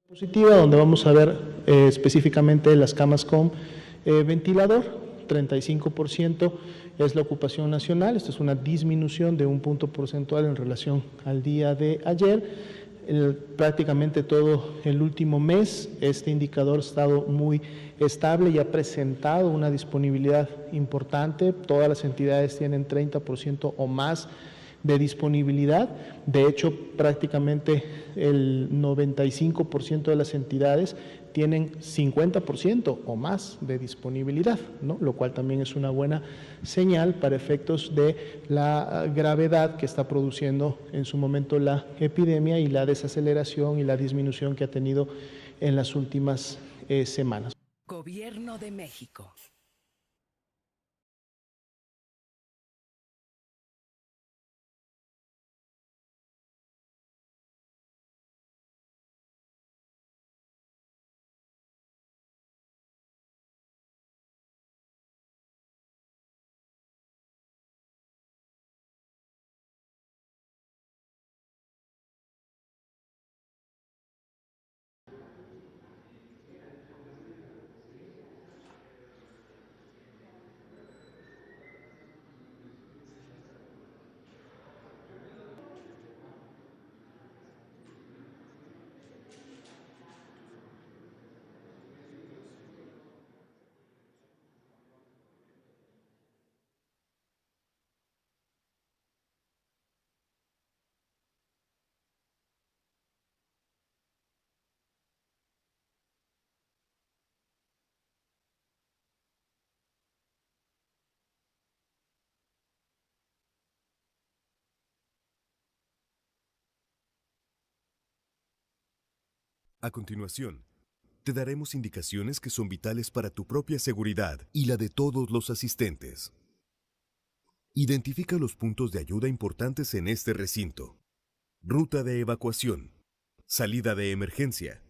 Positiva, donde vamos a ver específicamente las camas con ventilador, 35% es la ocupación nacional, esto es una disminución de un punto porcentual en relación al día de ayer. Prácticamente todo el último mes este indicador ha estado muy estable y ha presentado una disponibilidad importante. Todas las entidades tienen 30% o más de disponibilidad. De hecho, prácticamente el 95% de las entidades tienen 50% o más de disponibilidad, ¿no? Lo cual también es una buena señal para efectos de la gravedad que está produciendo en su momento la epidemia y la desaceleración y la disminución que ha tenido en las últimas semanas. Gobierno de México. A continuación, te daremos indicaciones que son vitales para tu propia seguridad y la de todos los asistentes. Identifica los puntos de ayuda importantes en este recinto. Ruta de evacuación, salida de emergencia,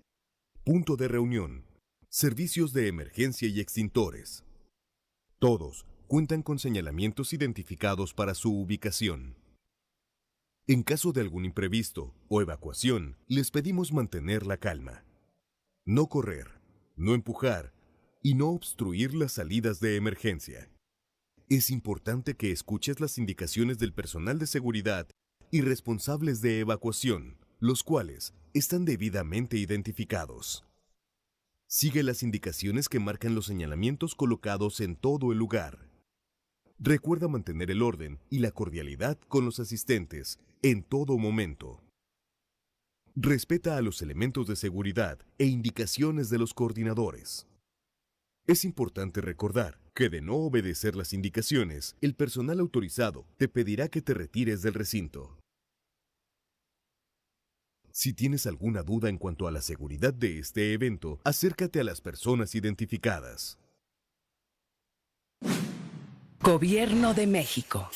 punto de reunión, servicios de emergencia y extintores. Todos cuentan con señalamientos identificados para su ubicación. En caso de algún imprevisto o evacuación, les pedimos mantener la calma. No correr, no empujar y no obstruir las salidas de emergencia. Es importante que escuches las indicaciones del personal de seguridad y responsables de evacuación, los cuales están debidamente identificados. Sigue las indicaciones que marcan los señalamientos colocados en todo el lugar. Recuerda mantener el orden y la cordialidad con los asistentes en todo momento. Respeta a los elementos de seguridad e indicaciones de los coordinadores. Es importante recordar que de no obedecer las indicaciones, el personal autorizado te pedirá que te retires del recinto. Si tienes alguna duda en cuanto a la seguridad de este evento, acércate a las personas identificadas. Gobierno de México.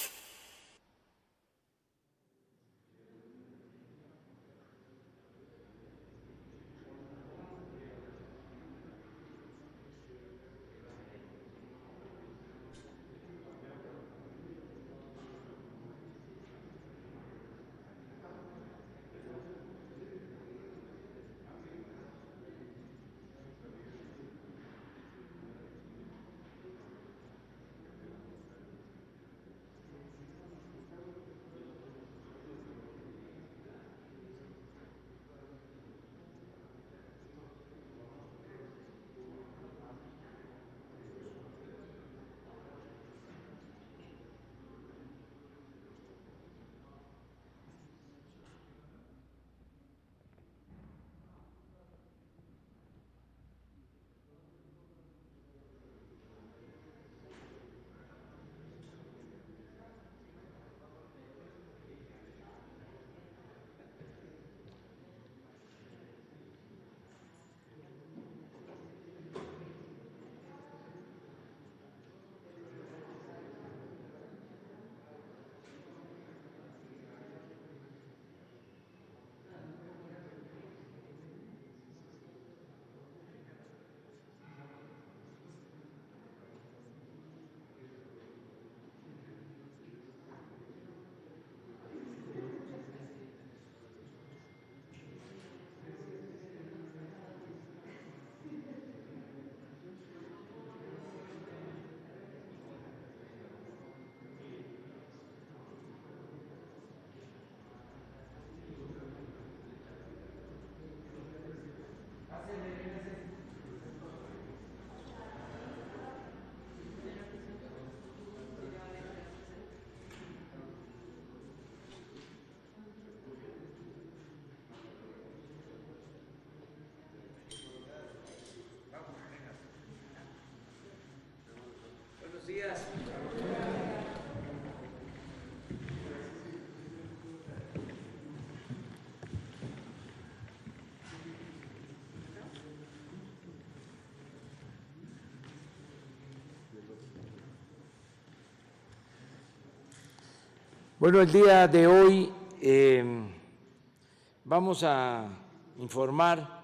Bueno, el día de hoy vamos a informar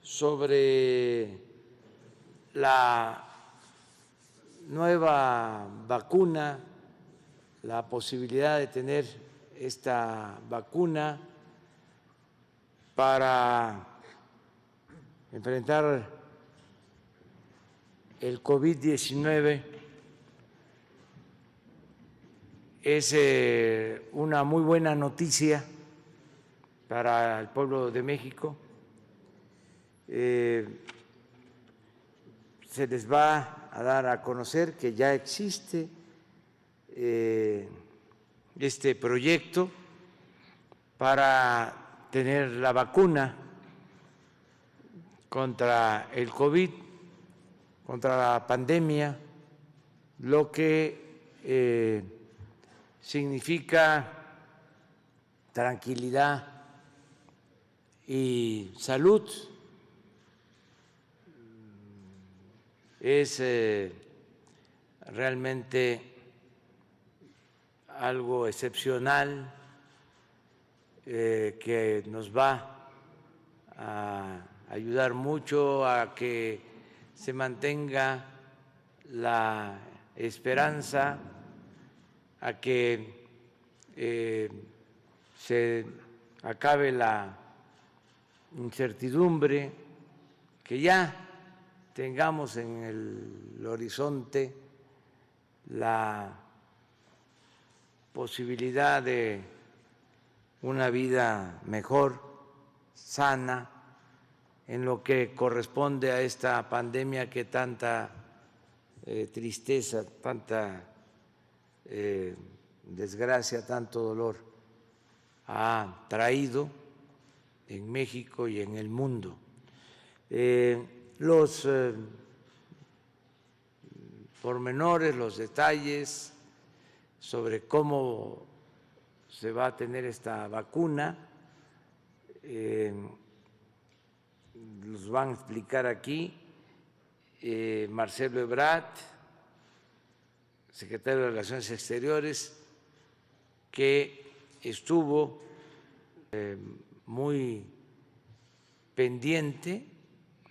sobre la nueva vacuna, la posibilidad de tener esta vacuna para enfrentar el COVID-19. Es una muy buena noticia para el pueblo de México. Se les va a dar a conocer que ya existe este proyecto para tener la vacuna contra el COVID, contra la pandemia, lo que significa tranquilidad y salud. Es realmente algo excepcional que nos va a ayudar mucho a que se mantenga la esperanza, a que se acabe la incertidumbre, que ya tengamos en el horizonte la posibilidad de una vida mejor, sana, en lo que corresponde a esta pandemia que tanta tristeza, tanta desgracia, tanto dolor ha traído en México y en el mundo. Los pormenores, los detalles sobre cómo se va a tener esta vacuna los van a explicar aquí Marcelo Ebrard, secretario de Relaciones Exteriores, que estuvo muy pendiente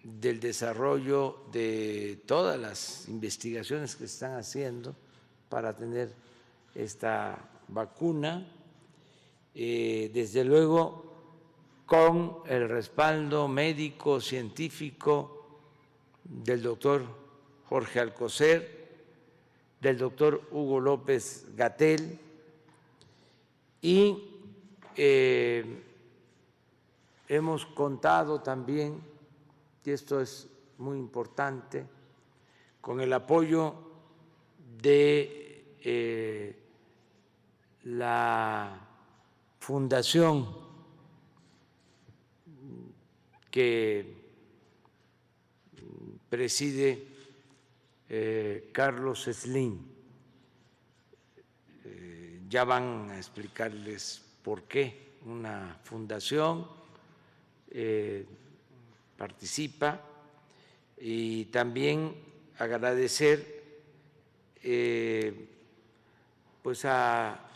del desarrollo de todas las investigaciones que se están haciendo para tener esta vacuna, desde luego con el respaldo médico, científico del doctor Jorge Alcocer, del doctor Hugo López-Gatell, y hemos contado también, y esto es muy importante, con el apoyo de la fundación que preside Carlos Slim. Ya van a explicarles por qué una fundación participa, y también agradecer pues a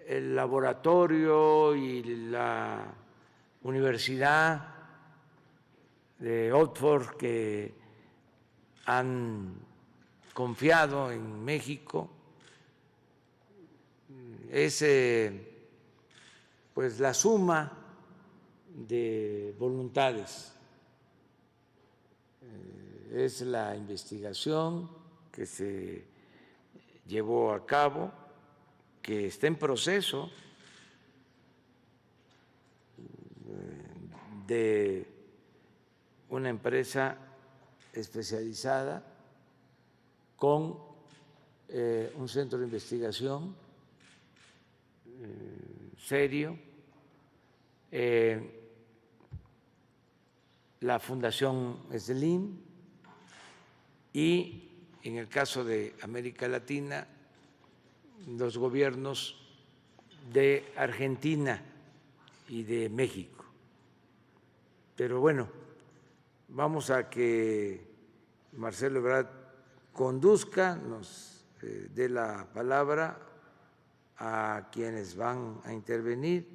el laboratorio y la Universidad de Oxford, que han confiado en México. Es pues la suma de voluntades, es la investigación que se llevó a cabo, que está en proceso de una empresa especializada con un centro de investigación serio, la Fundación Slim y en el caso de América Latina, los gobiernos de Argentina y de México. Pero bueno, vamos a que Marcelo Ebrard conduzca, nos dé la palabra a quienes van a intervenir,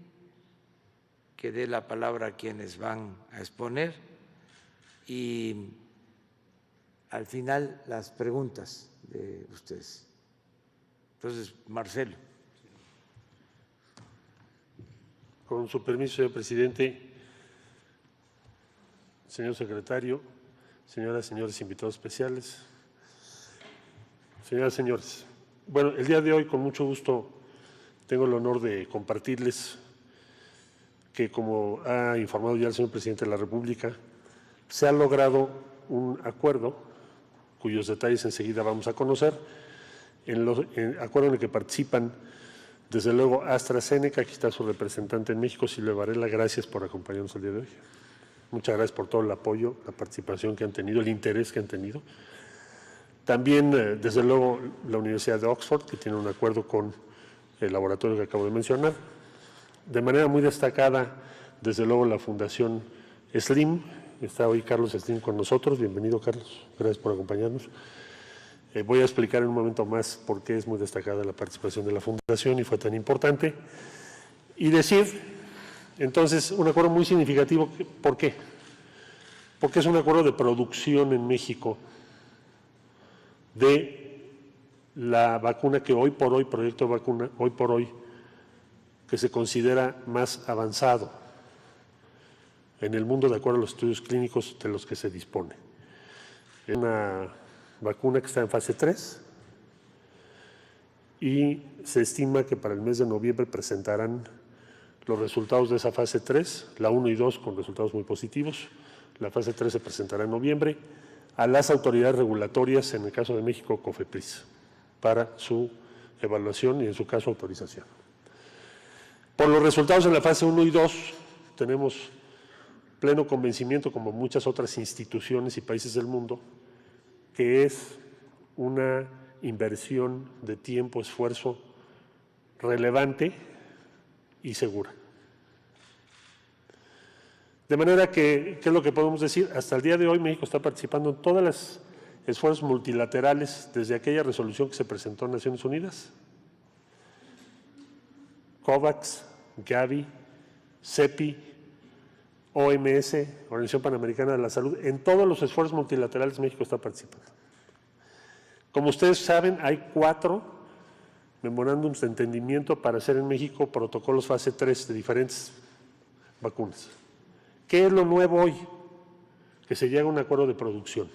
que dé la palabra a quienes van a exponer y al final las preguntas de ustedes. Entonces, Marcelo. Con su permiso, señor presidente, señor secretario, señoras y señores invitados especiales, señoras y señores. Bueno, el día de hoy, con mucho gusto, tengo el honor de compartirles que, como ha informado ya el señor presidente de la República, se ha logrado un acuerdo, cuyos detalles enseguida vamos a conocer, acuerdo en el que participan, desde luego, AstraZeneca. Aquí está su representante en México, Silvia Varela. Gracias por acompañarnos el día de hoy. Muchas gracias por todo el apoyo, la participación que han tenido, el interés que han tenido. También, desde luego, la Universidad de Oxford, que tiene un acuerdo con el laboratorio que acabo de mencionar. De manera muy destacada, desde luego, la Fundación Slim. Está hoy Carlos Slim con nosotros. Bienvenido, Carlos. Gracias por acompañarnos. Voy a explicar en un momento más por qué es muy destacada la participación de la Fundación y fue tan importante. Y decir, entonces, un acuerdo muy significativo. ¿Por qué? Porque es un acuerdo de producción en México de la vacuna que hoy por hoy, proyecto de vacuna, hoy por hoy, que se considera más avanzado en el mundo de acuerdo a los estudios clínicos de los que se dispone. Es una vacuna que está en fase 3 y se estima que para el mes de noviembre presentarán los resultados de esa fase 3, la 1 y 2 con resultados muy positivos. La fase 3 se presentará en noviembre a las autoridades regulatorias, en el caso de México, COFEPRIS, para su evaluación y en su caso autorización. Por los resultados en la fase 1 y 2 tenemos pleno convencimiento, como muchas otras instituciones y países del mundo, que es una inversión de tiempo, esfuerzo relevante y segura. De manera que, ¿qué es lo que podemos decir? Hasta el día de hoy México está participando en todos los esfuerzos multilaterales desde aquella resolución que se presentó en Naciones Unidas, COVAX, Gavi, CEPI, OMS, Organización Panamericana de la Salud. En todos los esfuerzos multilaterales México está participando. Como ustedes saben, hay 4 memorándums de entendimiento para hacer en México protocolos fase 3 de diferentes vacunas. ¿Qué es lo nuevo hoy? Que se llega a un acuerdo de producción.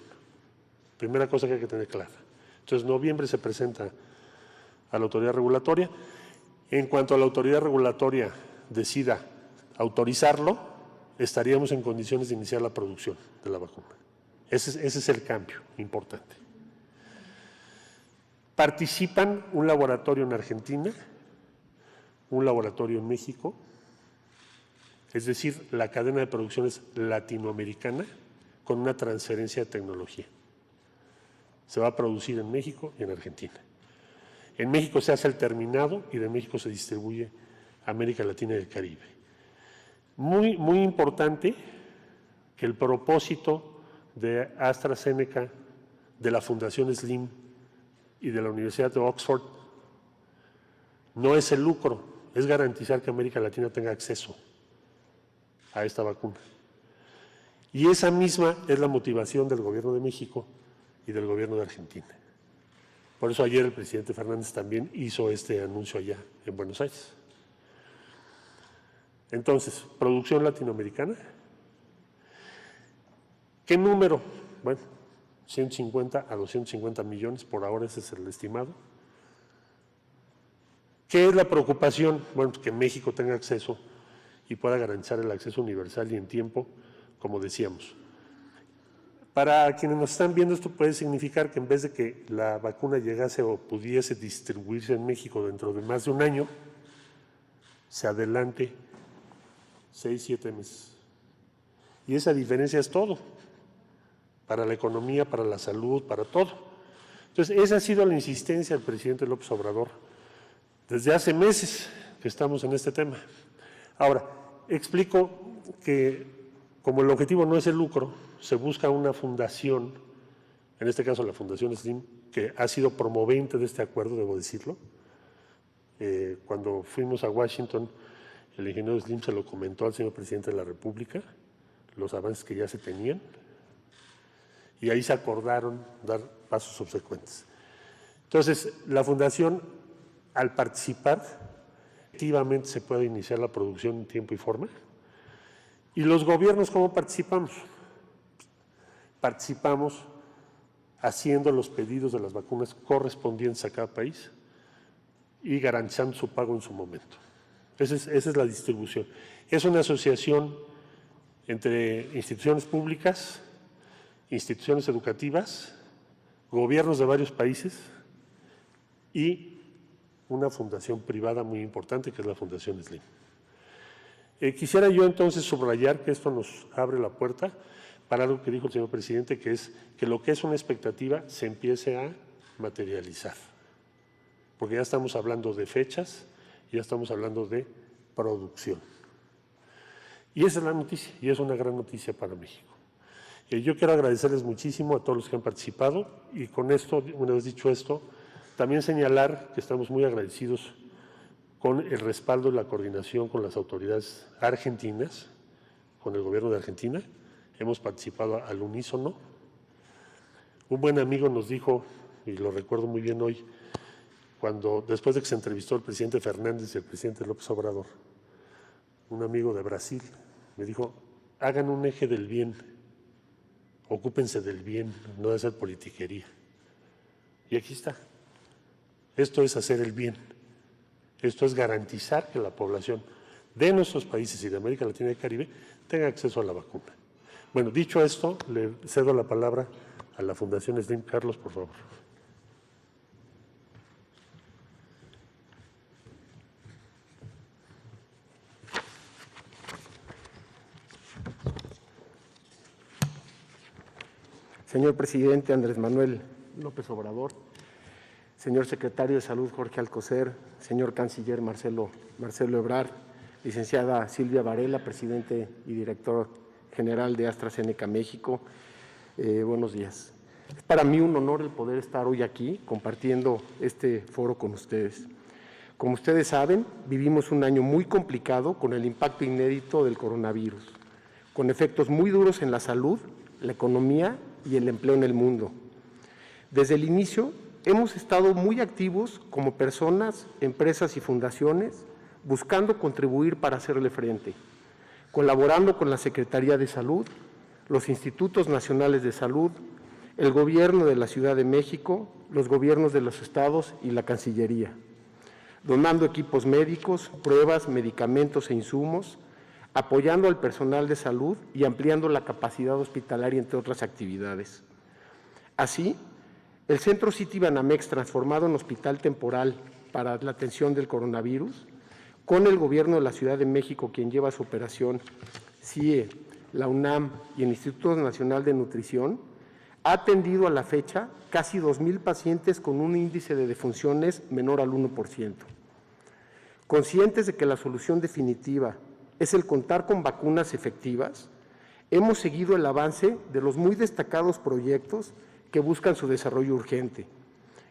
Primera cosa que hay que tener clara. Entonces, en noviembre se presenta a la autoridad regulatoria. En cuanto a la autoridad regulatoria decida autorizarlo, estaríamos en condiciones de iniciar la producción de la vacuna. Ese es el cambio importante. Participan un laboratorio en Argentina, un laboratorio en México, es decir, la cadena de producción es latinoamericana con una transferencia de tecnología. Se va a producir en México y en Argentina. En México se hace el terminado y de México se distribuye a América Latina y el Caribe. Muy, muy importante que el propósito de AstraZeneca, de la Fundación Slim y de la Universidad de Oxford no es el lucro, es garantizar que América Latina tenga acceso a esta vacuna. Y esa misma es la motivación del Gobierno de México y del Gobierno de Argentina. Por eso ayer el presidente Fernández también hizo este anuncio allá en Buenos Aires. Entonces, producción latinoamericana. ¿Qué número? Bueno, 150 a 250 millones, por ahora ese es el estimado. ¿Qué es la preocupación? Bueno, que México tenga acceso y pueda garantizar el acceso universal y en tiempo, como decíamos. Para quienes nos están viendo, esto puede significar que en vez de que la vacuna llegase o pudiese distribuirse en México dentro de más de un año, se adelante 6, 7 meses. Y esa diferencia es todo, para la economía, para la salud, para todo. Entonces, esa ha sido la insistencia del presidente López Obrador desde hace meses que estamos en este tema. Ahora, explico que como el objetivo no es el lucro, se busca una fundación, en este caso la Fundación Slim, que ha sido promovente de este acuerdo, debo decirlo. Cuando fuimos a Washington, el ingeniero Slim se lo comentó al señor presidente de la República, los avances que ya se tenían, y ahí se acordaron dar pasos subsecuentes. Entonces, la Fundación, al participar, efectivamente se puede iniciar la producción en tiempo y forma. ¿Y los gobiernos cómo participamos? Participamos haciendo los pedidos de las vacunas correspondientes a cada país y garantizando su pago en su momento. Esa es la distribución. Es una asociación entre instituciones públicas, instituciones educativas, gobiernos de varios países y una fundación privada muy importante que es la Fundación Slim. Quisiera yo entonces subrayar que esto nos abre la puerta para algo que dijo el señor presidente, que es que lo que es una expectativa se empiece a materializar, porque ya estamos hablando de fechas, ya estamos hablando de producción. Y esa es la noticia, y es una gran noticia para México. Yo quiero agradecerles muchísimo a todos los que han participado y con esto, una vez dicho esto, también señalar que estamos muy agradecidos con el respaldo y la coordinación con las autoridades argentinas, con el gobierno de Argentina. Hemos participado al unísono. Un buen amigo nos dijo, y lo recuerdo muy bien hoy, cuando después de que se entrevistó el presidente Fernández y el presidente López Obrador, un amigo de Brasil me dijo, hagan un eje del bien, ocúpense del bien, no de hacer politiquería. Y aquí está. Esto es hacer el bien. Esto es garantizar que la población de nuestros países y de América Latina y Caribe tenga acceso a la vacuna. Bueno, dicho esto, le cedo la palabra a la Fundación Slim. Carlos, por favor. Señor presidente Andrés Manuel López Obrador, señor secretario de Salud Jorge Alcocer, señor canciller Marcelo Ebrard, licenciada Silvia Varela, presidente y director general de AstraZeneca México, buenos días. Es para mí un honor el poder estar hoy aquí compartiendo este foro con ustedes. Como ustedes saben, vivimos un año muy complicado con el impacto inédito del coronavirus, con efectos muy duros en la salud, la economía y el empleo en el mundo. Desde el inicio, hemos estado muy activos como personas, empresas y fundaciones, buscando contribuir para hacerle frente, colaborando con la Secretaría de Salud, los Institutos Nacionales de Salud, el Gobierno de la Ciudad de México, los gobiernos de los estados y la Cancillería, donando equipos médicos, pruebas, medicamentos e insumos, apoyando al personal de salud y ampliando la capacidad hospitalaria, entre otras actividades. Así, el Centro Citibanamex, transformado en hospital temporal para la atención del coronavirus, con el Gobierno de la Ciudad de México, quien lleva su operación, CIE, la UNAM y el Instituto Nacional de Nutrición, ha atendido a la fecha casi 2,000 pacientes con un índice de defunciones menor al 1%. Conscientes de que la solución definitiva es el contar con vacunas efectivas, hemos seguido el avance de los muy destacados proyectos que buscan su desarrollo urgente,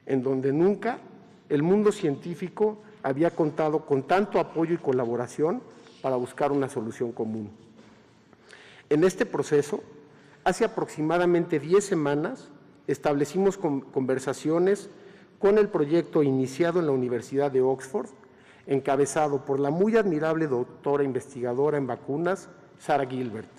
en donde nunca el mundo científico había contado con tanto apoyo y colaboración para buscar una solución común. En este proceso, hace aproximadamente 10 semanas, establecimos conversaciones con el proyecto iniciado en la Universidad de Oxford, encabezado por la muy admirable doctora investigadora en vacunas, Sarah Gilbert,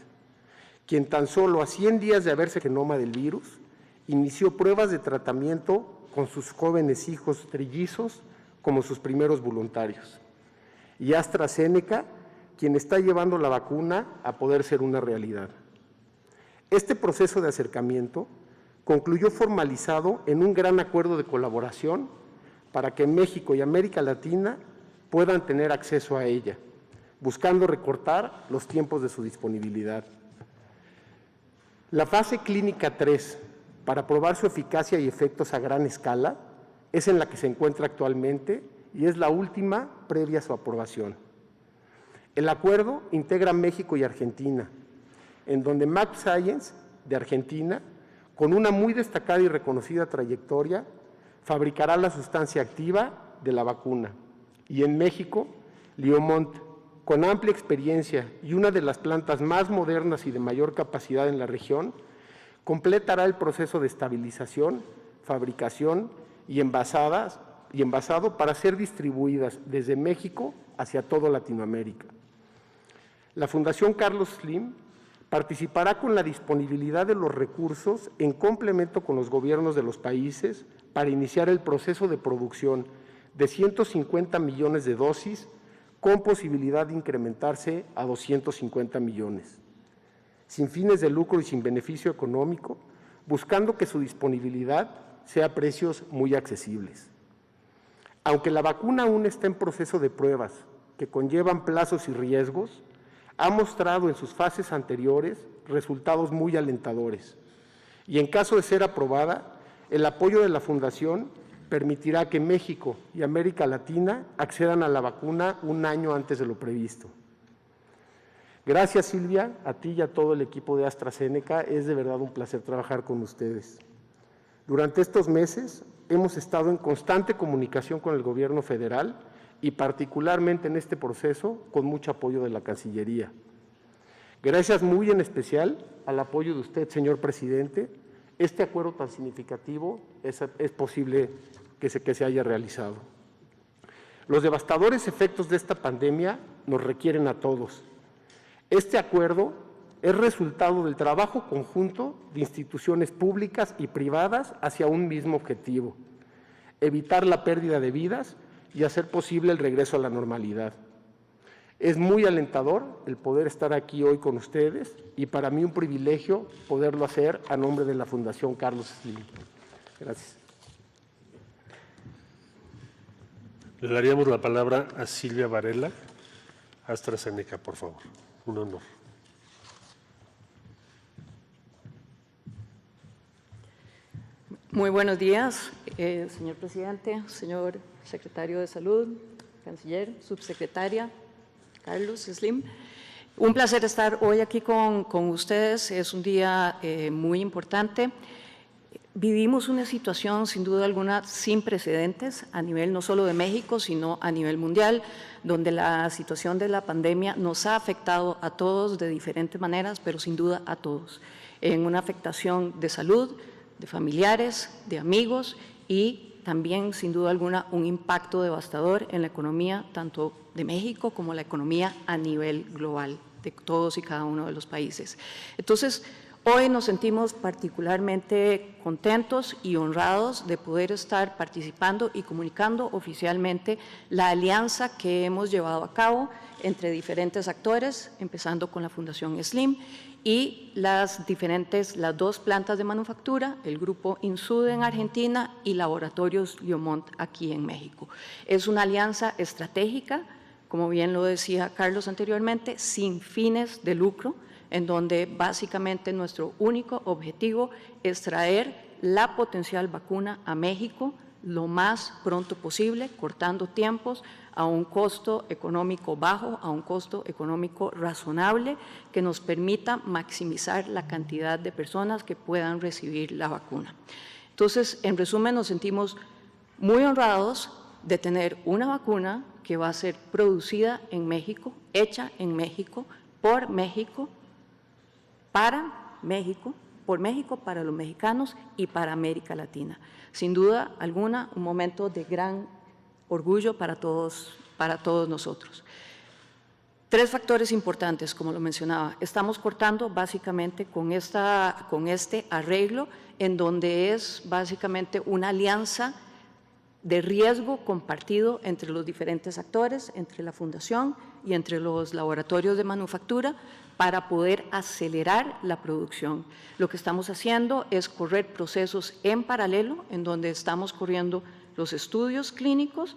quien tan solo a 100 días de haberse genoma del virus, inició pruebas de tratamiento con sus jóvenes hijos trillizos como sus primeros voluntarios. Y AstraZeneca, quien está llevando la vacuna a poder ser una realidad. Este proceso de acercamiento concluyó formalizado en un gran acuerdo de colaboración para que México y América Latina puedan tener acceso a ella, buscando recortar los tiempos de su disponibilidad. La fase clínica 3 para probar su eficacia y efectos a gran escala, es en la que se encuentra actualmente y es la última previa a su aprobación. El acuerdo integra México y Argentina, en donde mAbxience de Argentina, con una muy destacada y reconocida trayectoria, fabricará la sustancia activa de la vacuna, y en México, Liomont, con amplia experiencia y una de las plantas más modernas y de mayor capacidad en la región, completará el proceso de estabilización, fabricación y envasado para ser distribuidas desde México hacia toda Latinoamérica. La Fundación Carlos Slim participará con la disponibilidad de los recursos en complemento con los gobiernos de los países para iniciar el proceso de producción de 150 millones de dosis con posibilidad de incrementarse a 250 millones, sin fines de lucro y sin beneficio económico, buscando que su disponibilidad sea a precios muy accesibles. Aunque la vacuna aún está en proceso de pruebas que conllevan plazos y riesgos, ha mostrado en sus fases anteriores resultados muy alentadores y en caso de ser aprobada, el apoyo de la Fundación permitirá que México y América Latina accedan a la vacuna un año antes de lo previsto. Gracias, Silvia, a ti y a todo el equipo de AstraZeneca. Es de verdad un placer trabajar con ustedes. Durante estos meses hemos estado en constante comunicación con el Gobierno federal y particularmente en este proceso con mucho apoyo de la Cancillería. Gracias muy en especial al apoyo de usted, señor presidente, este acuerdo tan significativo es posible que se haya realizado. Los devastadores efectos de esta pandemia nos requieren a todos. Este acuerdo es resultado del trabajo conjunto de instituciones públicas y privadas hacia un mismo objetivo: evitar la pérdida de vidas y hacer posible el regreso a la normalidad. Es muy alentador el poder estar aquí hoy con ustedes y para mí un privilegio poderlo hacer a nombre de la Fundación Carlos Slim. Gracias. Le daríamos la palabra a Silvia Varela, AstraZeneca, por favor. Un honor. Muy buenos días, señor presidente, señor secretario de Salud, canciller, subsecretaria, Carlos Slim. Un placer estar hoy aquí con ustedes. Es un día muy importante. Vivimos una situación, sin duda alguna, sin precedentes a nivel no solo de México, sino a nivel mundial, donde la situación de la pandemia nos ha afectado a todos de diferentes maneras, pero sin duda a todos, en una afectación de salud, de familiares, de amigos y también, sin duda alguna, un impacto devastador en la economía, tanto de México como la economía a nivel global, de todos y cada uno de los países. Entonces, hoy nos sentimos particularmente contentos y honrados de poder estar participando y comunicando oficialmente la alianza que hemos llevado a cabo entre diferentes actores, empezando con la Fundación Slim y las dos plantas de manufactura, el grupo Insud en Argentina y Laboratorios Liomont aquí en México. Es una alianza estratégica, como bien lo decía Carlos anteriormente, sin fines de lucro, en donde básicamente nuestro único objetivo es traer la potencial vacuna a México lo más pronto posible, cortando tiempos a un costo económico bajo, a un costo económico razonable que nos permita maximizar la cantidad de personas que puedan recibir la vacuna. Entonces, en resumen, nos sentimos muy honrados de tener una vacuna que va a ser producida en México, hecha en México, por México, para México, por México, para los mexicanos y para América Latina. Sin duda alguna, un momento de gran orgullo para todos nosotros. Tres factores importantes, como lo mencionaba. Estamos cortando básicamente con este arreglo, en donde es básicamente una alianza de riesgo compartido entre los diferentes actores, entre la Fundación y entre los laboratorios de manufactura, para poder acelerar la producción. Lo que estamos haciendo es correr procesos en paralelo, en donde estamos corriendo los estudios clínicos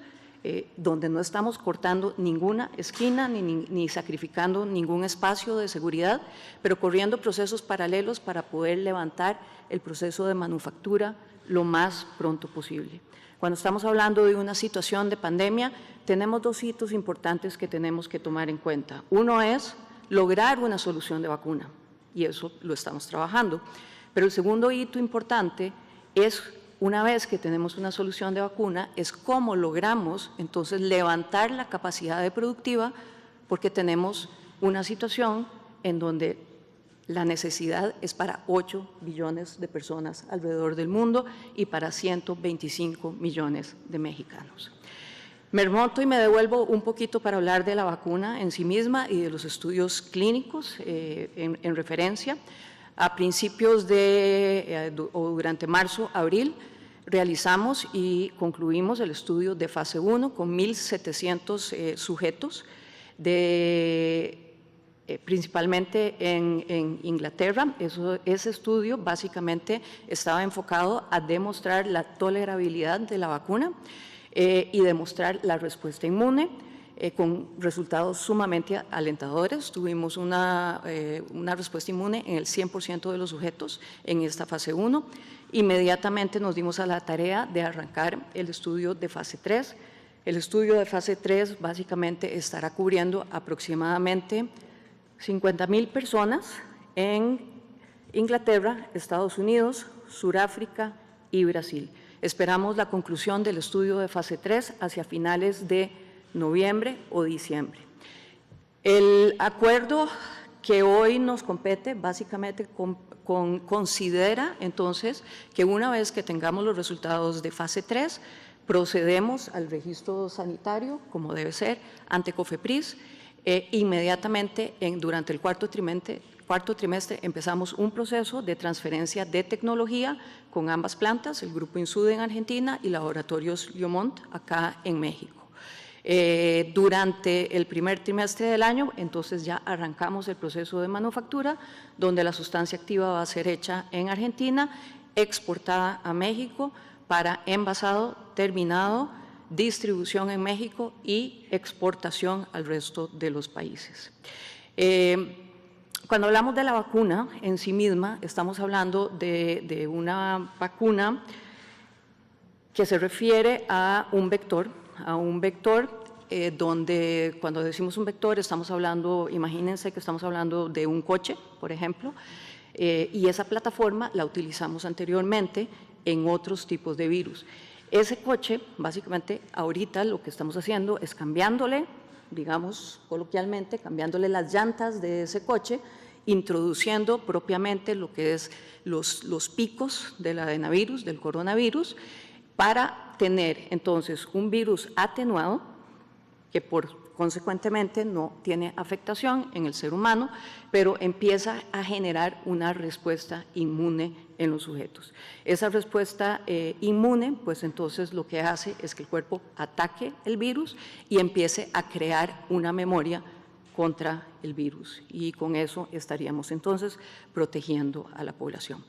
donde no estamos cortando ninguna esquina ni sacrificando ningún espacio de seguridad, pero corriendo procesos paralelos para poder levantar el proceso de manufactura lo más pronto posible. Cuando estamos hablando de una situación de pandemia, tenemos dos hitos importantes que tenemos que tomar en cuenta. Uno es lograr una solución de vacuna, y eso lo estamos trabajando. Pero el segundo hito importante es, una vez que tenemos una solución de vacuna, es cómo logramos entonces levantar la capacidad productiva, porque tenemos una situación en donde la necesidad es para 8 billones de personas alrededor del mundo y para 125 millones de mexicanos. Me remonto y me devuelvo un poquito para hablar de la vacuna en sí misma y de los estudios clínicos en referencia. A principios o durante marzo, abril, realizamos y concluimos el estudio de fase 1 con 1.700 sujetos, principalmente en Inglaterra. Ese estudio básicamente estaba enfocado a demostrar la tolerabilidad de la vacuna y demostrar la respuesta inmune, con resultados sumamente alentadores. Tuvimos una respuesta inmune en el 100% de los sujetos en esta fase 1. Inmediatamente nos dimos a la tarea de arrancar el estudio de fase 3. El estudio de fase 3 básicamente estará cubriendo aproximadamente 50,000 personas en Inglaterra, Estados Unidos, Suráfrica y Brasil. Esperamos la conclusión del estudio de fase 3 hacia finales de noviembre o diciembre. El acuerdo que hoy nos compete básicamente considera entonces que una vez que tengamos los resultados de fase 3, procedemos al registro sanitario, como debe ser, ante COFEPRIS. Inmediatamente, durante el cuarto trimestre, empezamos un proceso de transferencia de tecnología con ambas plantas, el Grupo Insud en Argentina y Laboratorios Liomont acá en México. Durante el primer trimestre del año, entonces ya arrancamos el proceso de manufactura, donde la sustancia activa va a ser hecha en Argentina, exportada a México para envasado, terminado, distribución en México y exportación al resto de los países. Cuando hablamos de la vacuna en sí misma, estamos hablando de una vacuna que se refiere a un vector donde cuando decimos un vector estamos hablando, imagínense que estamos hablando de un coche, por ejemplo, y esa plataforma la utilizamos anteriormente en otros tipos de virus. Ese coche, básicamente, ahorita lo que estamos haciendo es cambiándole, digamos coloquialmente, cambiándole las llantas de ese coche, introduciendo propiamente lo que es los picos del adenovirus, del coronavirus, para tener entonces un virus atenuado que consecuentemente no tiene afectación en el ser humano, pero empieza a generar una respuesta inmune en los sujetos. Esa respuesta inmune, pues entonces lo que hace es que el cuerpo ataque el virus y empiece a crear una memoria contra el virus, y con eso estaríamos entonces protegiendo a la población.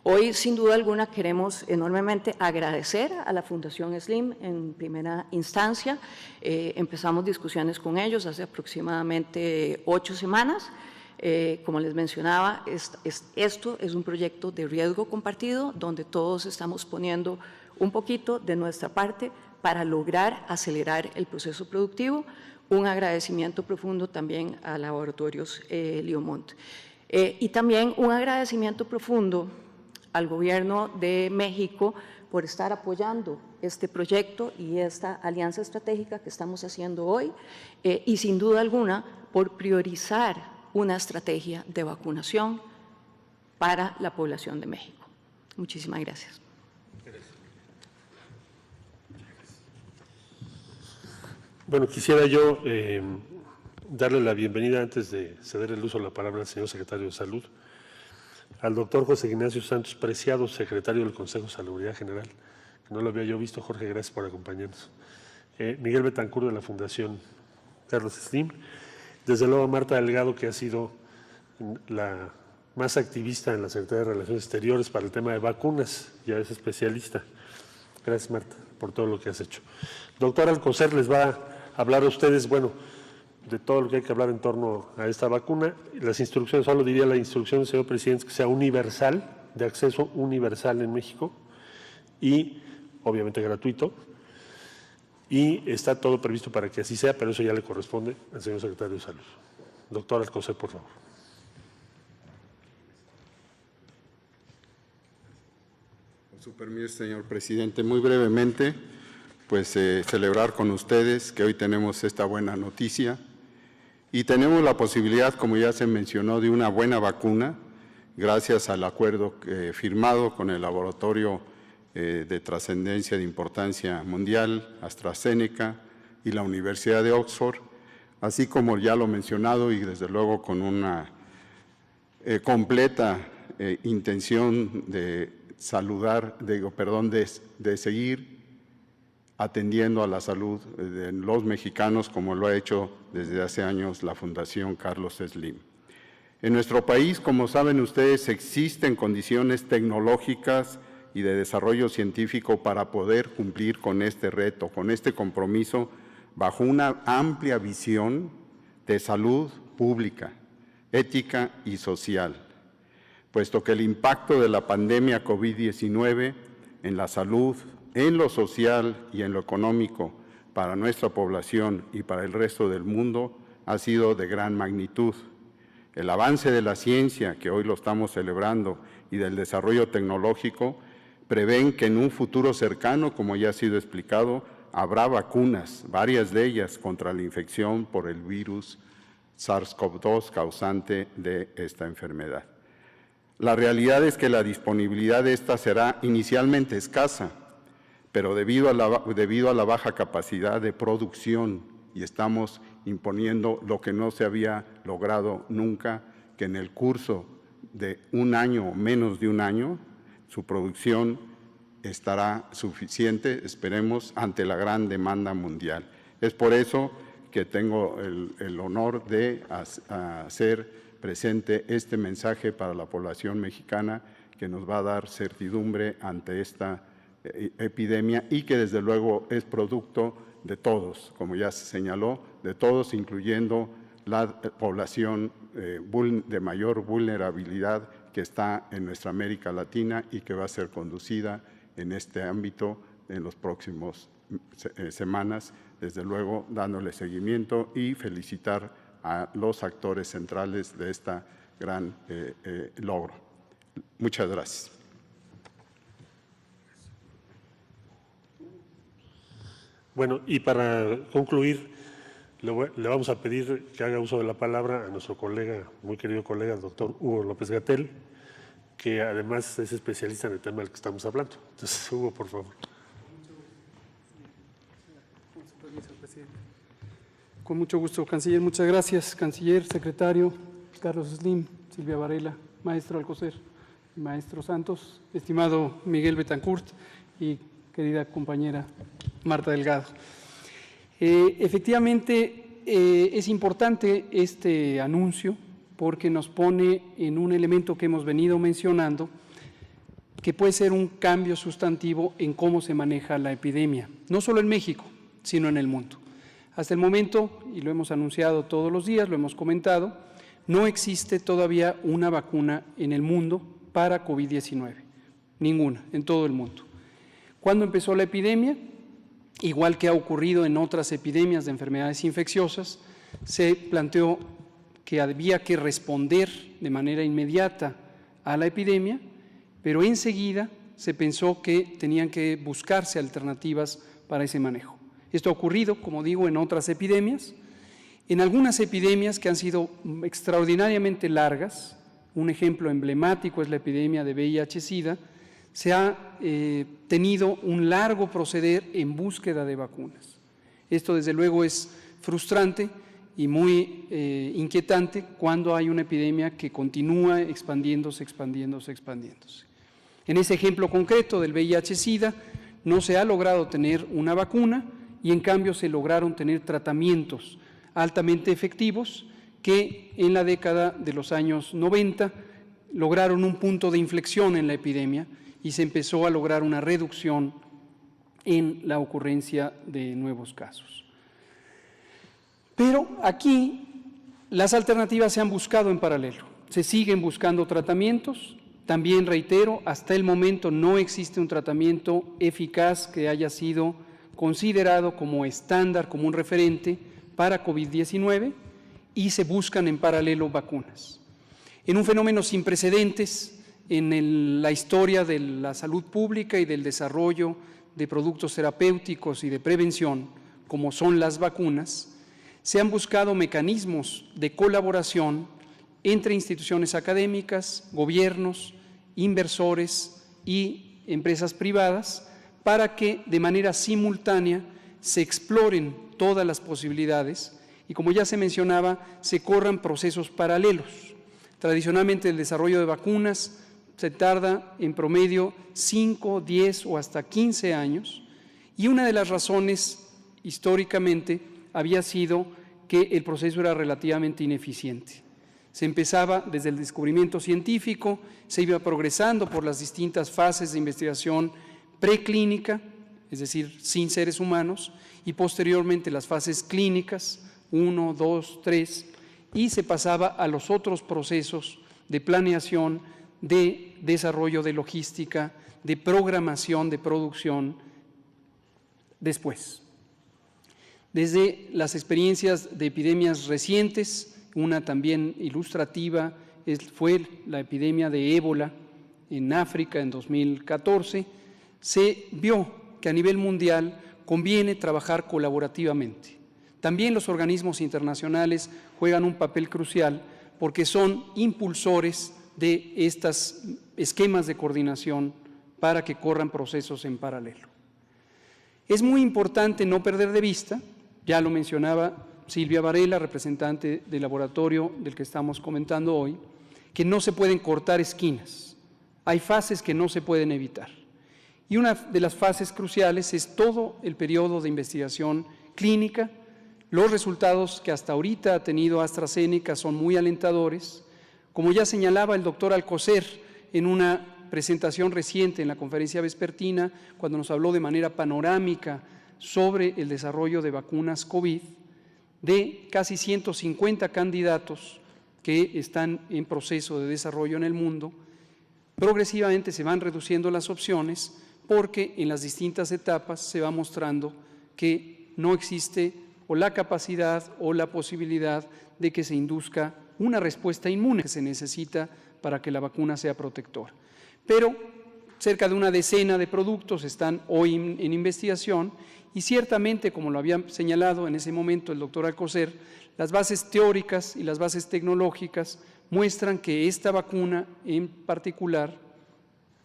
Hoy, sin duda alguna, queremos enormemente agradecer a la Fundación SLIM en primera instancia. Empezamos discusiones con ellos hace aproximadamente 8 semanas. Como les mencionaba, esto es un proyecto de riesgo compartido, donde todos estamos poniendo un poquito de nuestra parte para lograr acelerar el proceso productivo. Un agradecimiento profundo también a Laboratorios Liomont. Y también un agradecimiento profundo al Gobierno de México por estar apoyando este proyecto y esta alianza estratégica que estamos haciendo hoy, y sin duda alguna por priorizar una estrategia de vacunación para la población de México. Muchísimas gracias. Bueno, quisiera yo darle la bienvenida, antes de ceder el uso de la palabra al señor secretario de Salud, al doctor José Ignacio Santos Preciado, secretario del Consejo de Salubridad General, que no lo había yo visto. Jorge, gracias por acompañarnos. Miguel Betancur, de la Fundación Carlos Slim. Desde luego, Marta Delgado, que ha sido la más activista en la Secretaría de Relaciones Exteriores para el tema de vacunas, ya es especialista. Gracias, Marta. por todo lo que has hecho. Doctor Alcocer les va a hablar a ustedes, bueno, de todo lo que hay que hablar en torno a esta vacuna. Las instrucciones, solo diría la instrucción, señor presidente, que sea universal, de acceso universal en México y obviamente gratuito. Y está todo previsto para que así sea, pero eso ya le corresponde al señor secretario de Salud. Doctor Alcocer, por favor. Con su permiso, señor presidente, muy brevemente, pues celebrar con ustedes que hoy tenemos esta buena noticia y tenemos la posibilidad, como ya se mencionó, de una buena vacuna gracias al acuerdo firmado con el laboratorio de trascendencia de importancia mundial, AstraZeneca y la Universidad de Oxford, así como ya lo mencionado y desde luego con una completa intención de de seguir atendiendo a la salud de los mexicanos como lo ha hecho desde hace años la Fundación Carlos Slim. En nuestro país, como saben ustedes, existen condiciones tecnológicas y de desarrollo científico para poder cumplir con este reto, con este compromiso, bajo una amplia visión de salud pública, ética y social, puesto que el impacto de la pandemia COVID-19 en la salud, en lo social y en lo económico para nuestra población y para el resto del mundo ha sido de gran magnitud. El avance de la ciencia, que hoy lo estamos celebrando, y del desarrollo tecnológico, prevén que en un futuro cercano, como ya ha sido explicado, habrá vacunas, varias de ellas contra la infección por el virus SARS-CoV-2 causante de esta enfermedad. La realidad es que la disponibilidad de esta será inicialmente escasa, pero debido a la baja capacidad de producción, y estamos imponiendo lo que no se había logrado nunca, que en el curso de un año o menos de un año, su producción estará suficiente, esperemos, ante la gran demanda mundial. Es por eso que tengo el honor de hacer presente este mensaje para la población mexicana que nos va a dar certidumbre ante esta epidemia y que desde luego es producto de todos, como ya se señaló, de todos, incluyendo la población de mayor vulnerabilidad que está en nuestra América Latina y que va a ser conducida en este ámbito en los próximos semanas, desde luego dándole seguimiento y felicitar a los actores centrales de esta gran logro. Muchas gracias. Bueno, y para concluir, le vamos a pedir que haga uso de la palabra a nuestro colega, muy querido colega, el doctor Hugo López-Gatell, que además es especialista en el tema del que estamos hablando. Entonces, Hugo, por favor. Con mucho gusto, canciller. Muchas gracias, canciller, secretario, Carlos Slim, Silvia Varela, maestro Alcocer, maestro Santos, estimado Miguel Betancourt y querida compañera Marta Delgado. Efectivamente, es importante este anuncio porque nos pone en un elemento que hemos venido mencionando, que puede ser un cambio sustantivo en cómo se maneja la epidemia, no solo en México, sino en el mundo. Hasta el momento, y lo hemos anunciado todos los días, lo hemos comentado, no existe todavía una vacuna en el mundo para COVID-19, ninguna, en todo el mundo. ¿Cuándo empezó la epidemia? Igual que ha ocurrido en otras epidemias de enfermedades infecciosas, se planteó que había que responder de manera inmediata a la epidemia, pero enseguida se pensó que tenían que buscarse alternativas para ese manejo. Esto ha ocurrido, como digo, en otras epidemias, en algunas epidemias que han sido extraordinariamente largas. Un ejemplo emblemático es la epidemia de VIH-Sida. Se ha tenido un largo proceder en búsqueda de vacunas. Esto, desde luego, es frustrante y muy inquietante cuando hay una epidemia que continúa expandiéndose. En ese ejemplo concreto del VIH-Sida, no se ha logrado tener una vacuna y, en cambio, se lograron tener tratamientos altamente efectivos que en la década de los años 90 lograron un punto de inflexión en la epidemia y se empezó a lograr una reducción en la ocurrencia de nuevos casos. Pero aquí las alternativas se han buscado en paralelo, se siguen buscando tratamientos. También reitero, hasta el momento no existe un tratamiento eficaz que haya sido considerado como estándar, como un referente para COVID-19, y se buscan en paralelo vacunas. En un fenómeno sin precedentes en la historia de la salud pública y del desarrollo de productos terapéuticos y de prevención, como son las vacunas, se han buscado mecanismos de colaboración entre instituciones académicas, gobiernos, inversores y empresas privadas para que de manera simultánea se exploren todas las posibilidades y, como ya se mencionaba, se corran procesos paralelos. Tradicionalmente el desarrollo de vacunas se tarda en promedio 5, 10 o hasta 15 años, y una de las razones históricamente había sido que el proceso era relativamente ineficiente. Se empezaba desde el descubrimiento científico, se iba progresando por las distintas fases de investigación preclínica, es decir, sin seres humanos, y posteriormente las fases clínicas, 1, 2, 3, y se pasaba a los otros procesos de planeación, de desarrollo de logística, de programación, de producción después. Desde las experiencias de epidemias recientes, una también ilustrativa fue la epidemia de ébola en África en 2014, se vio que a nivel mundial conviene trabajar colaborativamente. También los organismos internacionales juegan un papel crucial porque son impulsores de estos esquemas de coordinación para que corran procesos en paralelo. Es muy importante no perder de vista, ya lo mencionaba Silvia Varela, representante del laboratorio del que estamos comentando hoy, que no se pueden cortar esquinas. Hay fases que no se pueden evitar. Y una de las fases cruciales es todo el periodo de investigación clínica. Los resultados que hasta ahorita ha tenido AstraZeneca son muy alentadores. Como ya señalaba el doctor Alcocer en una presentación reciente en la conferencia vespertina, cuando nos habló de manera panorámica sobre el desarrollo de vacunas COVID, de casi 150 candidatos que están en proceso de desarrollo en el mundo, progresivamente se van reduciendo las opciones porque en las distintas etapas se va mostrando que no existe o la capacidad o la posibilidad de que se induzca una respuesta inmune que se necesita para que la vacuna sea protectora. Pero cerca de una decena de productos están hoy en investigación y ciertamente, como lo había señalado en ese momento el doctor Alcocer, las bases teóricas y las bases tecnológicas muestran que esta vacuna en particular,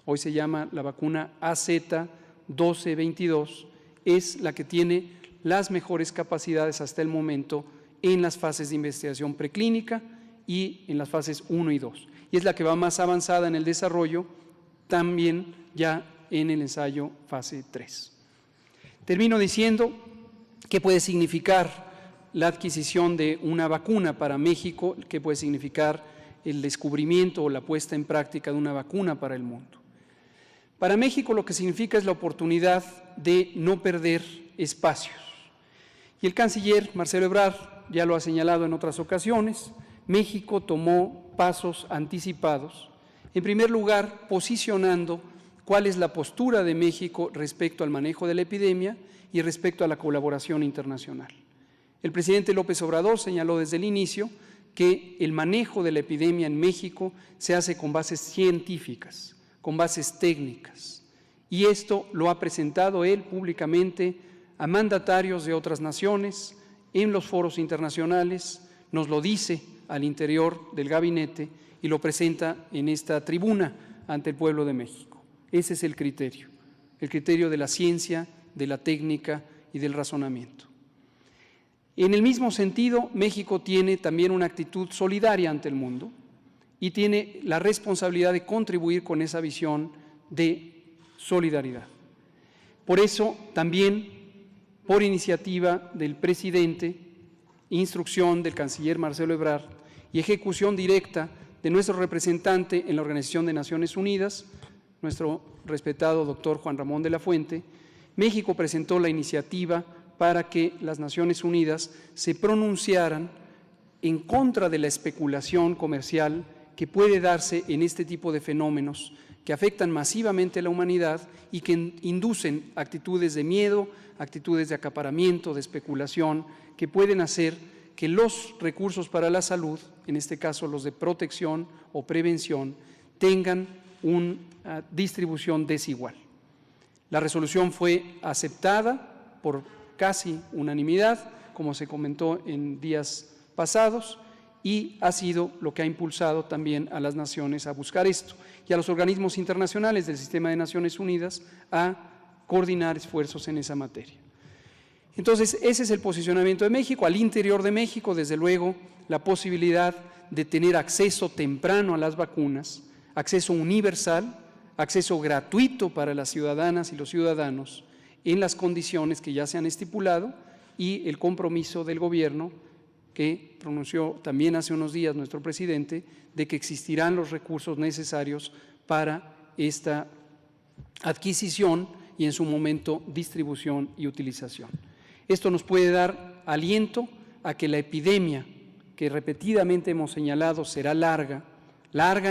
hoy se llama la vacuna AZ-1222, es la que tiene las mejores capacidades hasta el momento en las fases de investigación preclínica y en las fases 1 y 2. Y es la que va más avanzada en el desarrollo, también ya en el ensayo fase 3. Termino diciendo qué puede significar la adquisición de una vacuna para México, qué puede significar el descubrimiento o la puesta en práctica de una vacuna para el mundo. Para México lo que significa es la oportunidad de no perder espacios. Y el canciller Marcelo Ebrard ya lo ha señalado en otras ocasiones, México tomó pasos anticipados, en primer lugar posicionando cuál es la postura de México respecto al manejo de la epidemia y respecto a la colaboración internacional. El presidente López Obrador señaló desde el inicio que el manejo de la epidemia en México se hace con bases científicas, con bases técnicas, y esto lo ha presentado él públicamente a mandatarios de otras naciones, en los foros internacionales, nos lo dice al interior del gabinete y lo presenta en esta tribuna ante el pueblo de México. Ese es el criterio de la ciencia, de la técnica y del razonamiento. En el mismo sentido, México tiene también una actitud solidaria ante el mundo y tiene la responsabilidad de contribuir con esa visión de solidaridad. Por eso, también, por iniciativa del presidente, instrucción del canciller Marcelo Ebrard y ejecución directa de nuestro representante en la Organización de Naciones Unidas, nuestro respetado doctor Juan Ramón de la Fuente, México presentó la iniciativa para que las Naciones Unidas se pronunciaran en contra de la especulación comercial que puede darse en este tipo de fenómenos que afectan masivamente a la humanidad y que inducen actitudes de miedo, actitudes de acaparamiento, de especulación, que pueden hacer que los recursos para la salud, en este caso los de protección o prevención, tengan una distribución desigual. La resolución fue aceptada por casi unanimidad, como se comentó en días pasados, y ha sido lo que ha impulsado también a las naciones a buscar esto y a los organismos internacionales del sistema de Naciones Unidas a coordinar esfuerzos en esa materia. Entonces, ese es el posicionamiento de México. Al interior de México, desde luego, la posibilidad de tener acceso temprano a las vacunas, acceso universal, acceso gratuito para las ciudadanas y los ciudadanos en las condiciones que ya se han estipulado y el compromiso del gobierno que pronunció también hace unos días nuestro presidente, de que existirán los recursos necesarios para esta adquisición y en su momento distribución y utilización. Esto nos puede dar aliento a que la epidemia, que repetidamente hemos señalado será larga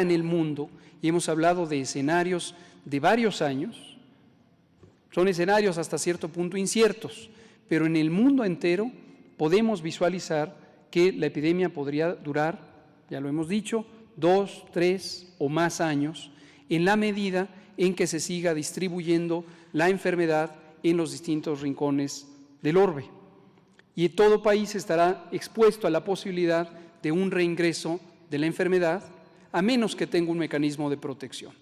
en el mundo, y hemos hablado de escenarios de varios años, son escenarios hasta cierto punto inciertos, pero en el mundo entero podemos visualizar que la epidemia podría durar, ya lo hemos dicho, 2, 3 o más años, en la medida en que se siga distribuyendo la enfermedad en los distintos rincones del orbe. Y todo país estará expuesto a la posibilidad de un reingreso de la enfermedad, a menos que tenga un mecanismo de protección.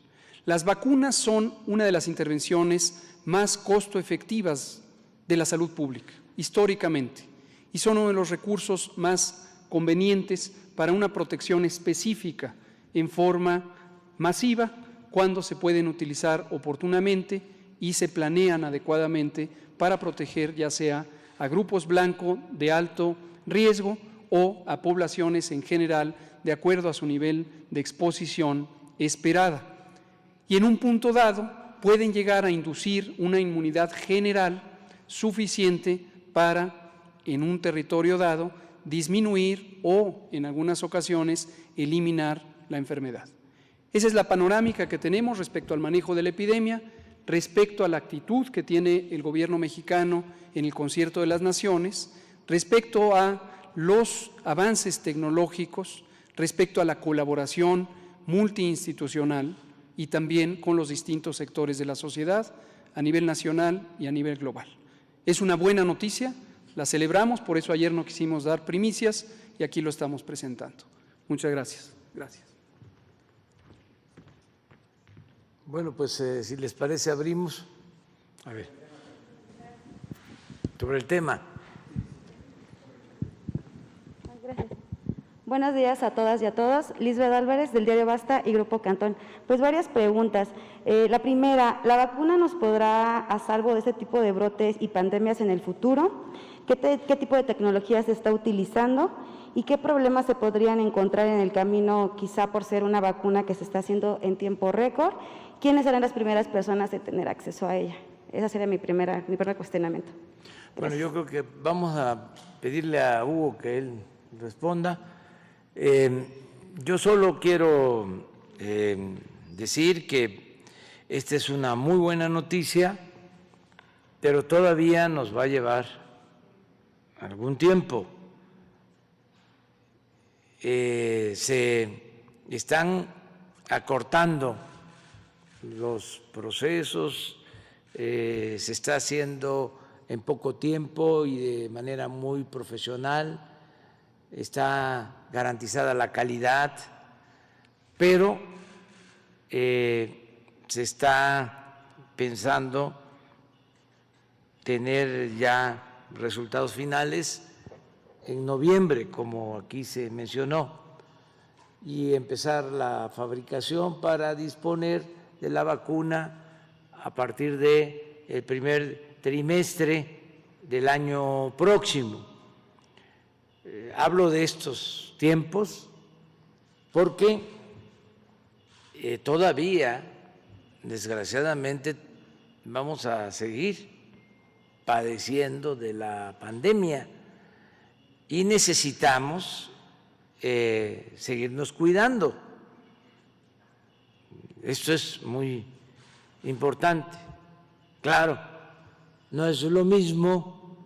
Las vacunas son una de las intervenciones más costo efectivas de la salud pública, históricamente, y son uno de los recursos más convenientes para una protección específica en forma masiva cuando se pueden utilizar oportunamente y se planean adecuadamente para proteger ya sea a grupos blancos de alto riesgo o a poblaciones en general de acuerdo a su nivel de exposición esperada. Y en un punto dado pueden llegar a inducir una inmunidad general suficiente para, en un territorio dado, disminuir o, en algunas ocasiones, eliminar la enfermedad. Esa es la panorámica que tenemos respecto al manejo de la epidemia, respecto a la actitud que tiene el gobierno mexicano en el concierto de las naciones, respecto a los avances tecnológicos, respecto a la colaboración multiinstitucional y también con los distintos sectores de la sociedad a nivel nacional y a nivel global. Es una buena noticia, la celebramos, por eso ayer no quisimos dar primicias y aquí lo estamos presentando. Muchas gracias. Gracias. Bueno, pues si les parece abrimos. A ver. Sobre el tema. Gracias. Buenos días a todas y a todos. Lisbeth Álvarez, del diario Basta y Grupo Cantón. Pues varias preguntas. La primera, ¿la vacuna nos podrá a salvo de este tipo de brotes y pandemias en el futuro? ¿Qué tipo de tecnología se está utilizando? ¿Y qué problemas se podrían encontrar en el camino, quizá por ser una vacuna que se está haciendo en tiempo récord? ¿Quiénes serán las primeras personas en tener acceso a ella? Ese sería mi primer cuestionamiento. Gracias. Bueno, yo creo que vamos a pedirle a Hugo que él responda. Yo solo quiero decir que esta es una muy buena noticia, pero todavía nos va a llevar algún tiempo. Se están acortando los procesos, se está haciendo en poco tiempo y de manera muy profesional, está garantizada la calidad, pero se está pensando tener ya resultados finales en noviembre, como aquí se mencionó, y empezar la fabricación para disponer de la vacuna a partir del primer trimestre del año próximo. Hablo de estos tiempos porque todavía, desgraciadamente, vamos a seguir padeciendo de la pandemia y necesitamos seguirnos cuidando. Esto es muy importante. Claro, no es lo mismo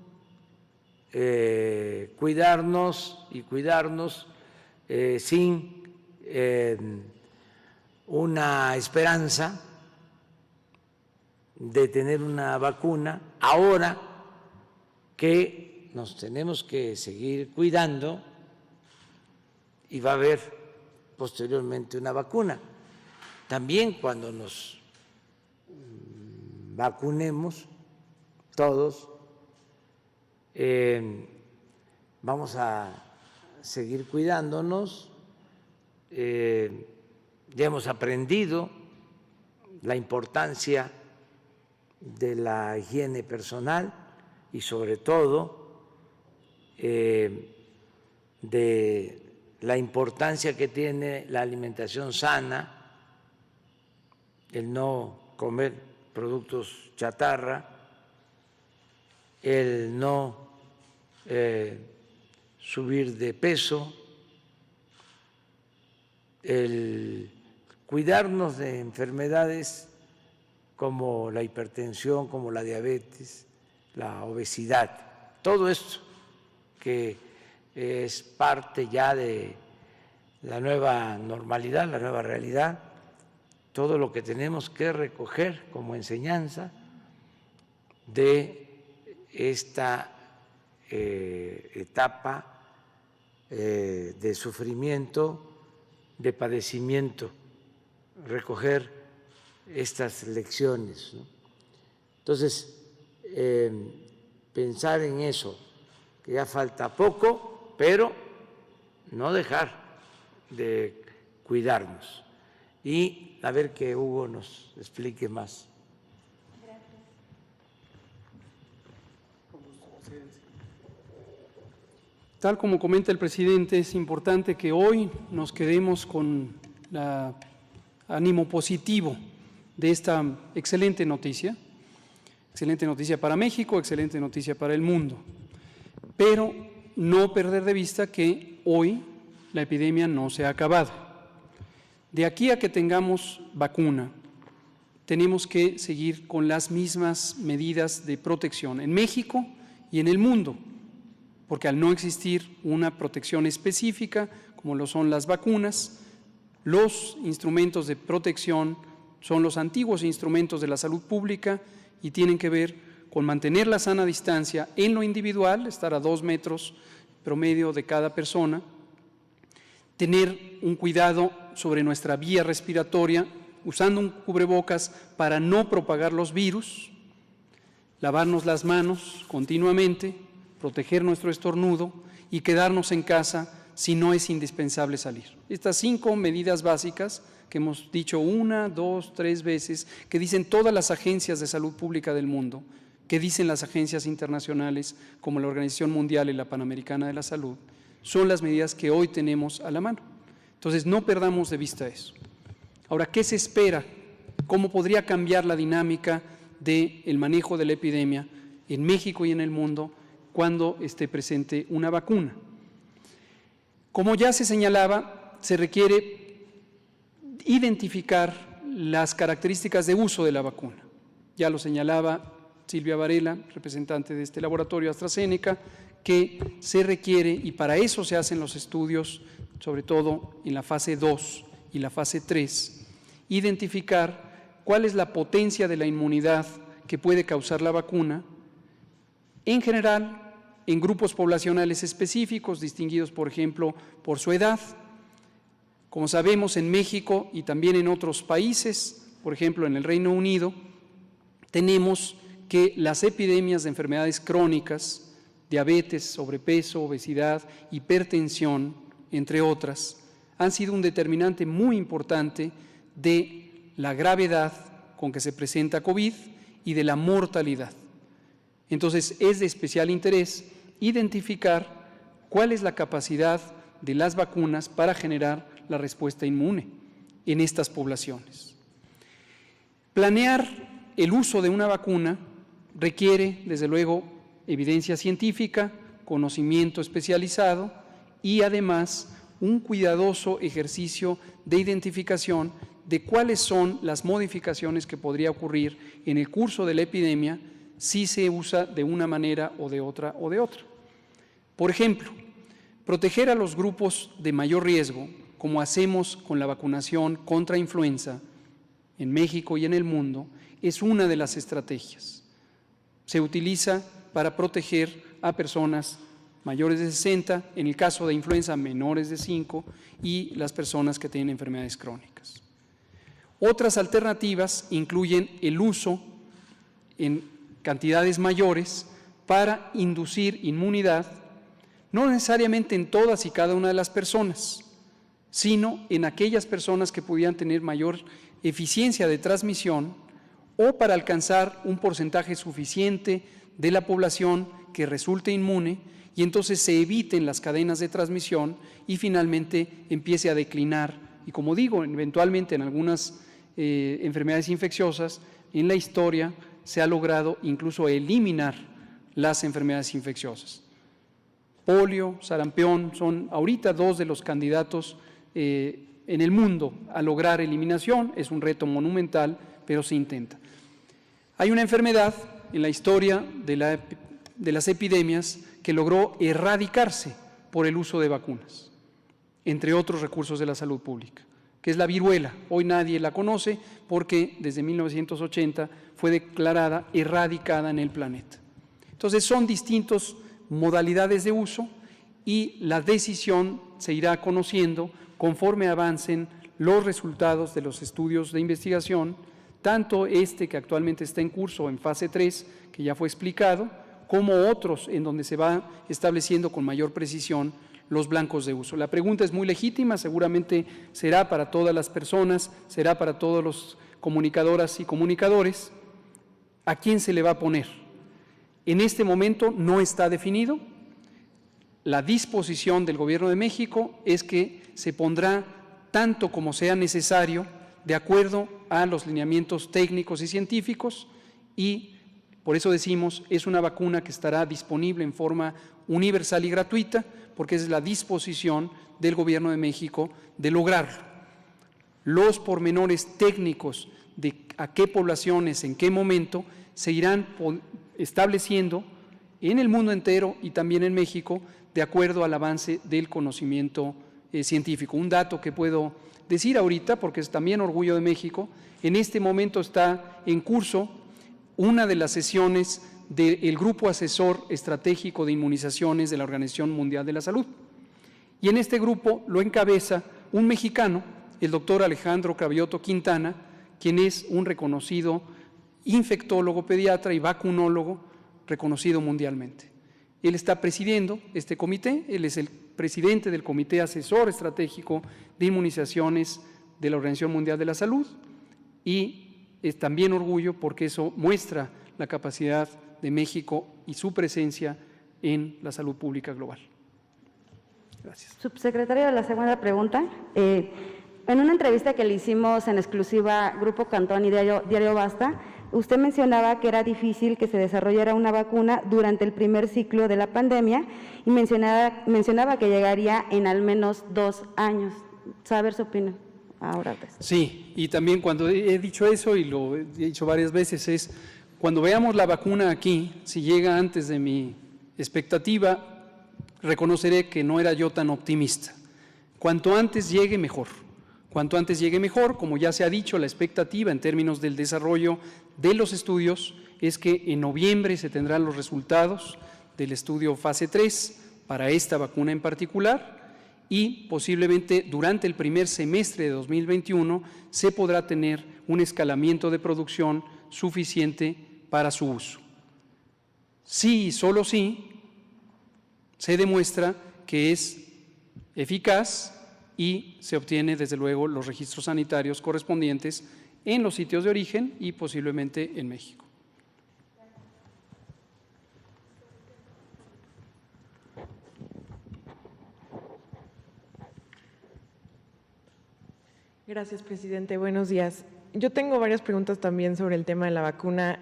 cuidarnos sin una esperanza de tener una vacuna, ahora que nos tenemos que seguir cuidando y va a haber posteriormente una vacuna. También cuando nos vacunemos todos, vamos a seguir cuidándonos. Ya hemos aprendido la importancia de la higiene personal y sobre todo de la importancia que tiene la alimentación sana, el no comer productos chatarra, el no subir de peso, el cuidarnos de enfermedades como la hipertensión, como la diabetes, la obesidad, todo esto que es parte ya de la nueva normalidad, la nueva realidad, todo lo que tenemos que recoger como enseñanza de esta etapa de sufrimiento, de padecimiento, recoger estas lecciones, ¿no? Entonces, pensar en eso, que ya falta poco, pero no dejar de cuidarnos. Y a ver que Hugo nos explique más. Tal como comenta el presidente, es importante que hoy nos quedemos con el ánimo positivo de esta excelente noticia para México, excelente noticia para el mundo, pero no perder de vista que hoy la epidemia no se ha acabado. De aquí a que tengamos vacuna, tenemos que seguir con las mismas medidas de protección en México y en el mundo, porque al no existir una protección específica, como lo son las vacunas, los instrumentos de protección son los antiguos instrumentos de la salud pública y tienen que ver con mantener la sana distancia en lo individual, estar a 2 metros promedio de cada persona, tener un cuidado sobre nuestra vía respiratoria, usando un cubrebocas para no propagar los virus, lavarnos las manos continuamente, proteger nuestro estornudo y quedarnos en casa si no es indispensable salir. Estas 5 medidas básicas que hemos dicho 1, 2, 3 veces, que dicen todas las agencias de salud pública del mundo, que dicen las agencias internacionales como la Organización Mundial y la Panamericana de la Salud, son las medidas que hoy tenemos a la mano. Entonces, no perdamos de vista eso. Ahora, ¿qué se espera? ¿Cómo podría cambiar la dinámica del manejo de la epidemia en México y en el mundo cuando esté presente una vacuna? Como ya se señalaba, se requiere identificar las características de uso de la vacuna. Ya lo señalaba Silvia Varela, representante de este laboratorio AstraZeneca, que se requiere, y para eso se hacen los estudios, sobre todo en la fase 2 y la fase 3, identificar cuál es la potencia de la inmunidad que puede causar la vacuna, en general, en grupos poblacionales específicos, distinguidos, por ejemplo, por su edad. Como sabemos, en México y también en otros países, por ejemplo, en el Reino Unido, tenemos que las epidemias de enfermedades crónicas, diabetes, sobrepeso, obesidad, hipertensión, entre otras, han sido un determinante muy importante de la gravedad con que se presenta COVID y de la mortalidad. Entonces, es de especial interés identificar cuál es la capacidad de las vacunas para generar la respuesta inmune en estas poblaciones. Planear el uso de una vacuna requiere, desde luego, evidencia científica, conocimiento especializado y además un cuidadoso ejercicio de identificación de cuáles son las modificaciones que podría ocurrir en el curso de la epidemia si se usa de una manera o de otra o de otra. Por ejemplo, proteger a los grupos de mayor riesgo, como hacemos con la vacunación contra influenza en México y en el mundo, es una de las estrategias. Se utiliza para proteger a personas mayores de 60, en el caso de influenza menores de 5 y las personas que tienen enfermedades crónicas. Otras alternativas incluyen el uso en cantidades mayores para inducir inmunidad, no necesariamente en todas y cada una de las personas, sino en aquellas personas que pudieran tener mayor eficiencia de transmisión o para alcanzar un porcentaje suficiente de la población que resulte inmune y entonces se eviten las cadenas de transmisión y finalmente empiece a declinar. Y como digo, eventualmente en algunas enfermedades infecciosas, en la historia se ha logrado incluso eliminar las enfermedades infecciosas. Polio, sarampión son ahorita dos de los candidatos en el mundo a lograr eliminación. Es un reto monumental, pero se intenta. Hay una enfermedad en la historia de las epidemias que logró erradicarse por el uso de vacunas, entre otros recursos de la salud pública, que es la viruela. Hoy nadie la conoce porque desde 1980 fue declarada erradicada en el planeta. Entonces son distintas modalidades de uso y la decisión se irá conociendo conforme avancen los resultados de los estudios de investigación, tanto este que actualmente está en curso en fase 3, que ya fue explicado, como otros en donde se va estableciendo con mayor precisión los blancos de uso. La pregunta es muy legítima, seguramente será para todas las personas, será para todos los comunicadoras y comunicadores. ¿A quién se le va a poner? En este momento no está definido. La disposición del Gobierno de México es que se pondrá tanto como sea necesario de acuerdo a los lineamientos técnicos y científicos y por eso decimos, es una vacuna que estará disponible en forma universal y gratuita, porque es la disposición del Gobierno de México de lograrlo. Los pormenores técnicos de a qué poblaciones, en qué momento, se irán estableciendo en el mundo entero y también en México, de acuerdo al avance del conocimiento científico. Un dato que puedo decir ahorita, porque es también orgullo de México, en este momento está en curso una de las sesiones del Grupo Asesor Estratégico de Inmunizaciones de la Organización Mundial de la Salud. Y en este grupo lo encabeza un mexicano, el doctor Alejandro Cravioto Quintana, quien es un reconocido infectólogo, pediatra y vacunólogo reconocido mundialmente. Él está presidiendo este comité, él es el presidente del Comité Asesor Estratégico de Inmunizaciones de la Organización Mundial de la Salud y es también orgullo porque eso muestra la capacidad de México y su presencia en la salud pública global. Gracias. Subsecretario, la segunda pregunta. En una entrevista que le hicimos en exclusiva Grupo Cantón y Diario Basta, usted mencionaba que era difícil que se desarrollara una vacuna durante el primer ciclo de la pandemia y mencionaba que llegaría en al menos 2 años. Saber su opinión. Ahora pues. Sí, y también cuando he dicho eso, y lo he dicho varias veces, es cuando veamos la vacuna aquí, si llega antes de mi expectativa, reconoceré que no era yo tan optimista. Cuanto antes llegue, mejor. Cuanto antes llegue, mejor. Como ya se ha dicho, la expectativa en términos del desarrollo de los estudios es que en noviembre se tendrán los resultados del estudio fase 3 para esta vacuna en particular, y posiblemente durante el primer semestre de 2021 se podrá tener un escalamiento de producción suficiente para su uso. Sí y solo sí se demuestra que es eficaz y se obtiene desde luego los registros sanitarios correspondientes en los sitios de origen y posiblemente en México. Gracias, presidente. Buenos días. Yo tengo varias preguntas también sobre el tema de la vacuna.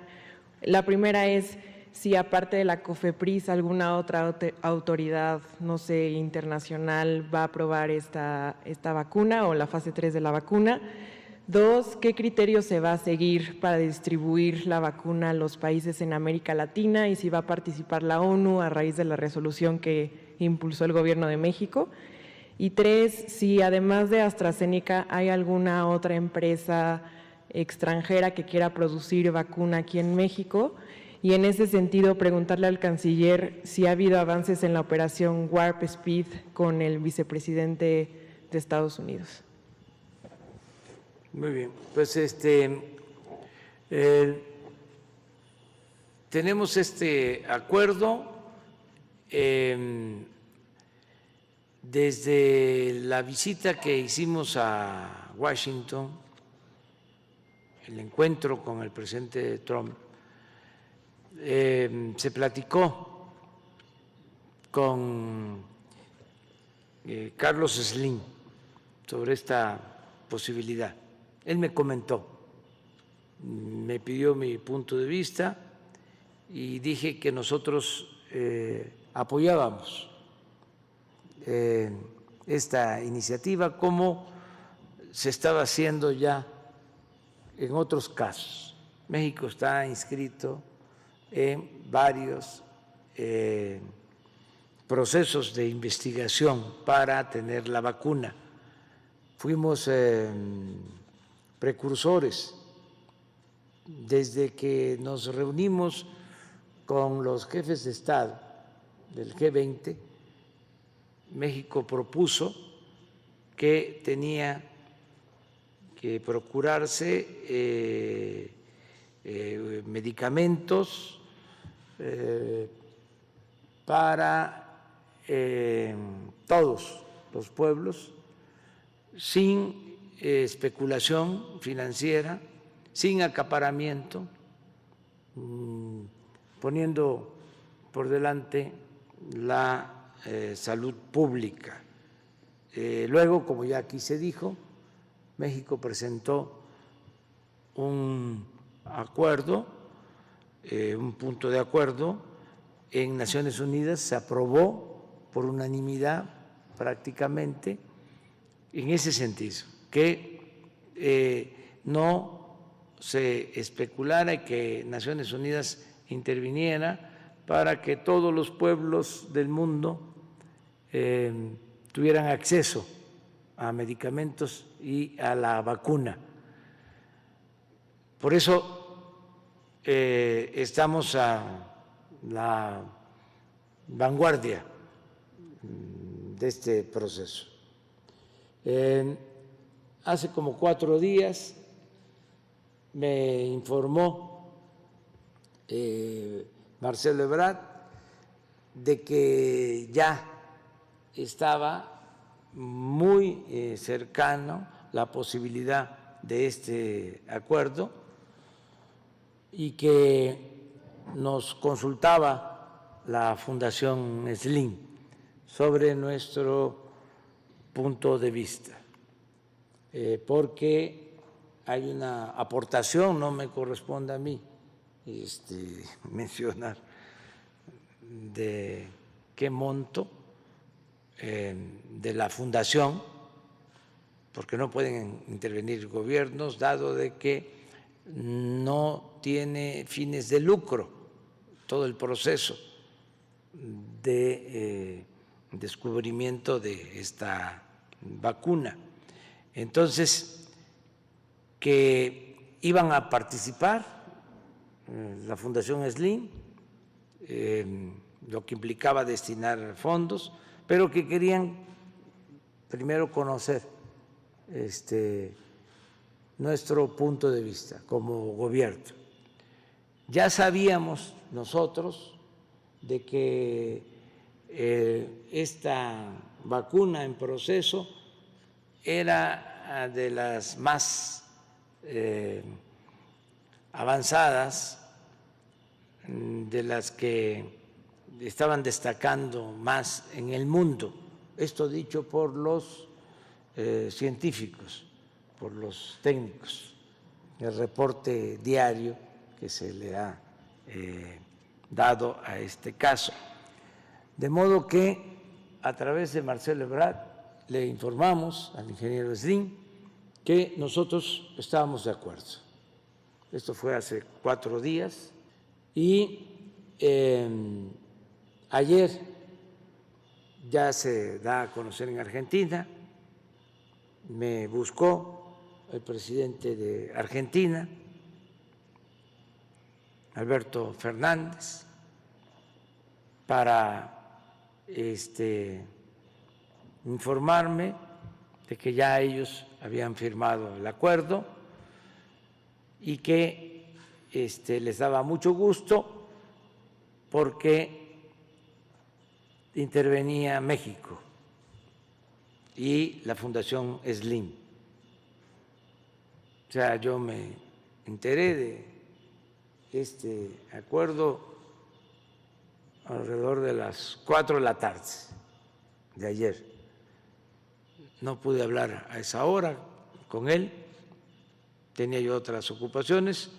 La primera es si aparte de la COFEPRIS alguna otra autoridad, no sé, internacional va a aprobar esta vacuna o la fase 3 de la vacuna. 2, ¿qué criterios se va a seguir para distribuir la vacuna a los países en América Latina y si va a participar la ONU a raíz de la resolución que impulsó el Gobierno de México? Y 3, si además de AstraZeneca hay alguna otra empresa extranjera que quiera producir vacuna aquí en México. Y en ese sentido, preguntarle al canciller si ha habido avances en la operación Warp Speed con el vicepresidente de Estados Unidos. Muy bien, pues tenemos este acuerdo desde la visita que hicimos a Washington, el encuentro con el presidente Trump, se platicó con Carlos Slim sobre esta posibilidad. Él me comentó, me pidió mi punto de vista y dije que nosotros apoyábamos esta iniciativa como se estaba haciendo ya en otros casos. México está inscrito en varios procesos de investigación para tener la vacuna. Fuimos precursores desde que nos reunimos con los jefes de Estado del G20. México propuso que tenía que procurarse medicamentos para todos los pueblos sin especulación financiera, sin acaparamiento, poniendo por delante la salud pública. Luego, como ya aquí se dijo, México presentó un acuerdo, un punto de acuerdo en Naciones Unidas, se aprobó por unanimidad prácticamente en ese sentido, que no se especulara y que Naciones Unidas interviniera para que todos los pueblos del mundo tuvieran acceso a medicamentos y a la vacuna. Por eso estamos a la vanguardia de este proceso. Hace como 4 días me informó Marcelo Ebrard de que ya estaba muy cercano la posibilidad de este acuerdo y que nos consultaba la Fundación Slim sobre nuestro punto de vista, porque hay una aportación, no me corresponde a mí mencionar de qué monto de la fundación, porque no pueden intervenir gobiernos, dado de que no tiene fines de lucro todo el proceso de descubrimiento de esta vacuna. Entonces, que iban a participar la Fundación Slim, lo que implicaba destinar fondos, pero que querían primero conocer nuestro punto de vista como gobierno. Ya sabíamos nosotros de que esta vacuna en proceso era de las más avanzadas, de las que estaban destacando más en el mundo. Esto dicho por los científicos, por los técnicos, el reporte diario que se le ha dado a este caso. De modo que a través de Marcelo Ebrard le informamos al ingeniero Slim que nosotros estábamos de acuerdo. Esto fue hace 4 días y ayer ya se da a conocer en Argentina, me buscó el presidente de Argentina, Alberto Fernández, para informarme de que ya ellos habían firmado el acuerdo y que les daba mucho gusto porque intervenía México y la Fundación Slim. O sea, yo me enteré de este acuerdo alrededor de las 4 de la tarde de ayer. No pude hablar a esa hora con él, tenía yo otras ocupaciones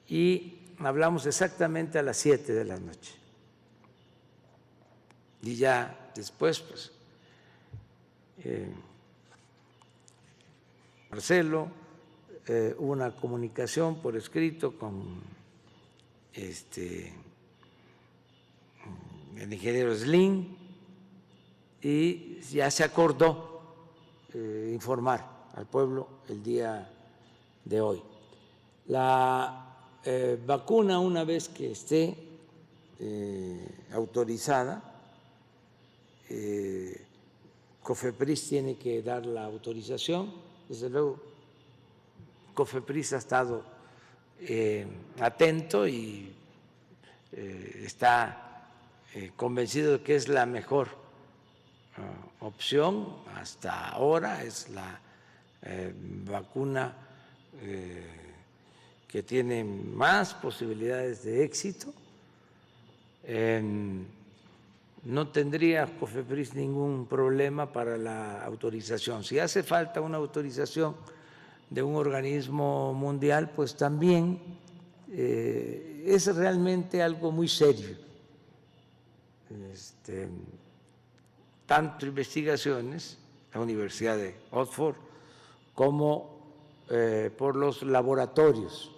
y hablamos exactamente a las 7 de la noche. Y ya después, pues, Marcelo, hubo una comunicación por escrito con el ingeniero Slim y ya se acordó informar al pueblo el día de hoy. La vacuna, una vez que esté autorizada, COFEPRIS tiene que dar la autorización. Desde luego, COFEPRIS ha estado atento y está convencido de que es la mejor opción hasta ahora, es la vacuna que tiene más posibilidades de éxito. No tendría COFEPRIS ningún problema para la autorización. Si hace falta una autorización de un organismo mundial, pues también es realmente algo muy serio. Tanto investigaciones, la Universidad de Oxford, como por los laboratorios.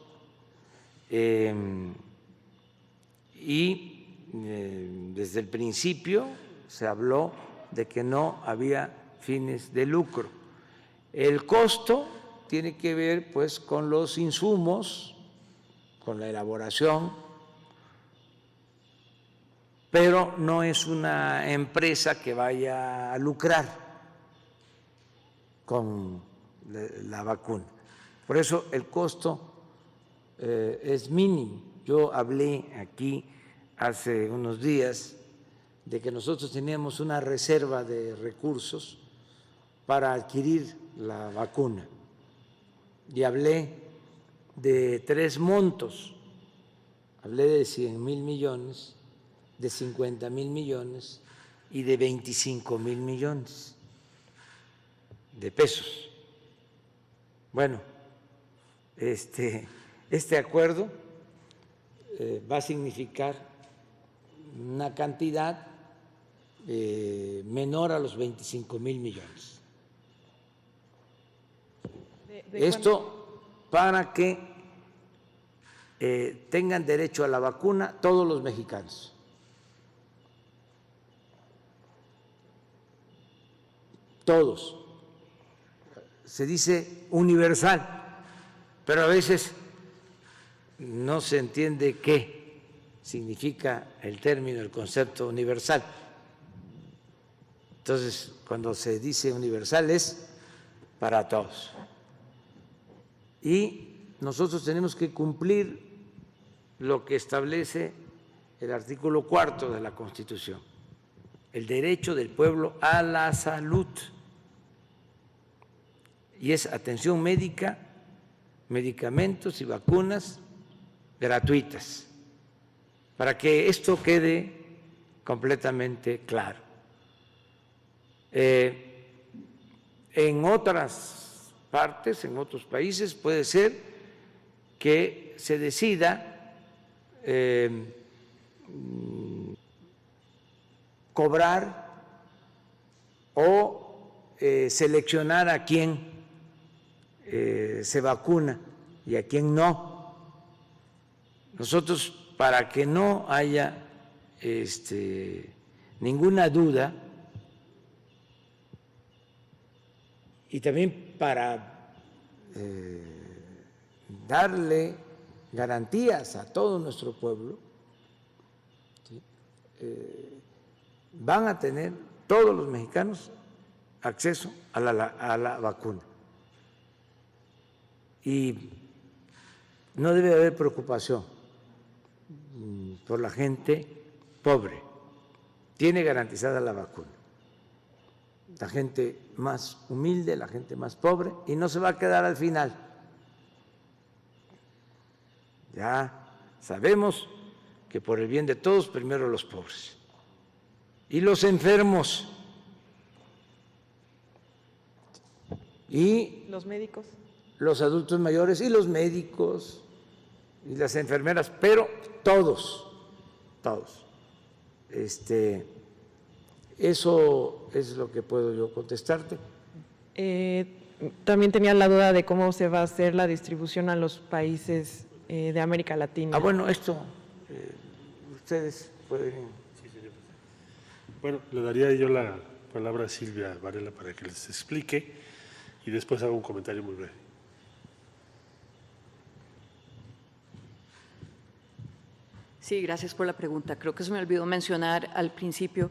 Y desde el principio se habló de que no había fines de lucro. El costo tiene que ver pues con los insumos, con la elaboración, pero no es una empresa que vaya a lucrar con la vacuna. Por eso el costo es mínimo. Yo hablé aquí hace unos días de que nosotros teníamos una reserva de recursos para adquirir la vacuna y hablé de 3 montos, hablé de 100,000 millones, de 50,000 millones y de 25,000 millones de pesos. Bueno, este acuerdo va a significar una cantidad menor a los 25,000 millones. Esto para que tengan derecho a la vacuna todos los mexicanos. Todos. Se dice universal, pero a veces no se entiende qué significa el término, el concepto universal. Entonces, cuando se dice universal es para todos. Y nosotros tenemos que cumplir lo que establece el artículo 4 de la Constitución, el derecho del pueblo a la salud. Y es atención médica, medicamentos y vacunas gratuitas, para que esto quede completamente claro. En otras partes, en otros países, puede ser que se decida cobrar o seleccionar a quién se vacuna y a quién no. Nosotros, para que no haya ninguna duda y también para darle garantías a todo nuestro pueblo, ¿sí? Van a tener todos los mexicanos acceso a la vacuna. Y no debe haber preocupación por la gente pobre. Tiene garantizada la vacuna. La gente más humilde, la gente más pobre, y no se va a quedar al final. Ya sabemos que por el bien de todos, primero los pobres. Y los enfermos. Y los médicos. Los adultos mayores y los médicos y las enfermeras, pero todos. Eso es lo que puedo yo contestarte. También tenía la duda de cómo se va a hacer la distribución a los países de América Latina. Bueno, esto ustedes pueden. Sí, señor. Bueno, le daría yo la palabra a Silvia Varela para que les explique y después hago un comentario muy breve. Sí, gracias por la pregunta. Creo que se me olvidó mencionar al principio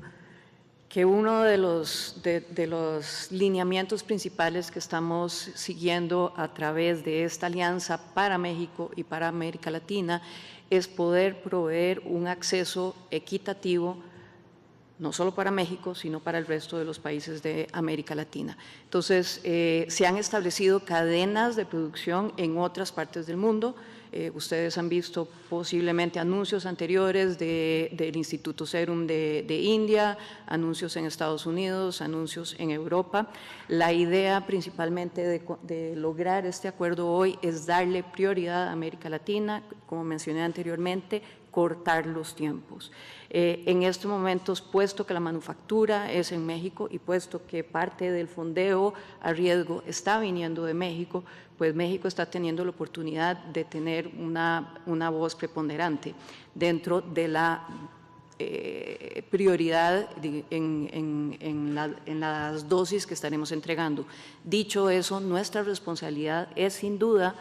que uno de los lineamientos principales que estamos siguiendo a través de esta alianza para México y para América Latina es poder proveer un acceso equitativo no solo para México, sino para el resto de los países de América Latina. Entonces, se han establecido cadenas de producción en otras partes del mundo. Ustedes han visto posiblemente anuncios anteriores del Instituto Serum de India, anuncios en Estados Unidos, anuncios en Europa. La idea principalmente de lograr este acuerdo hoy es darle prioridad a América Latina, como mencioné anteriormente, cortar los tiempos. En estos momentos, puesto que la manufactura es en México y puesto que parte del fondeo a riesgo está viniendo de México, pues México está teniendo la oportunidad de tener una voz preponderante dentro de la prioridad en las dosis que estaremos entregando. Dicho eso, nuestra responsabilidad es sin duda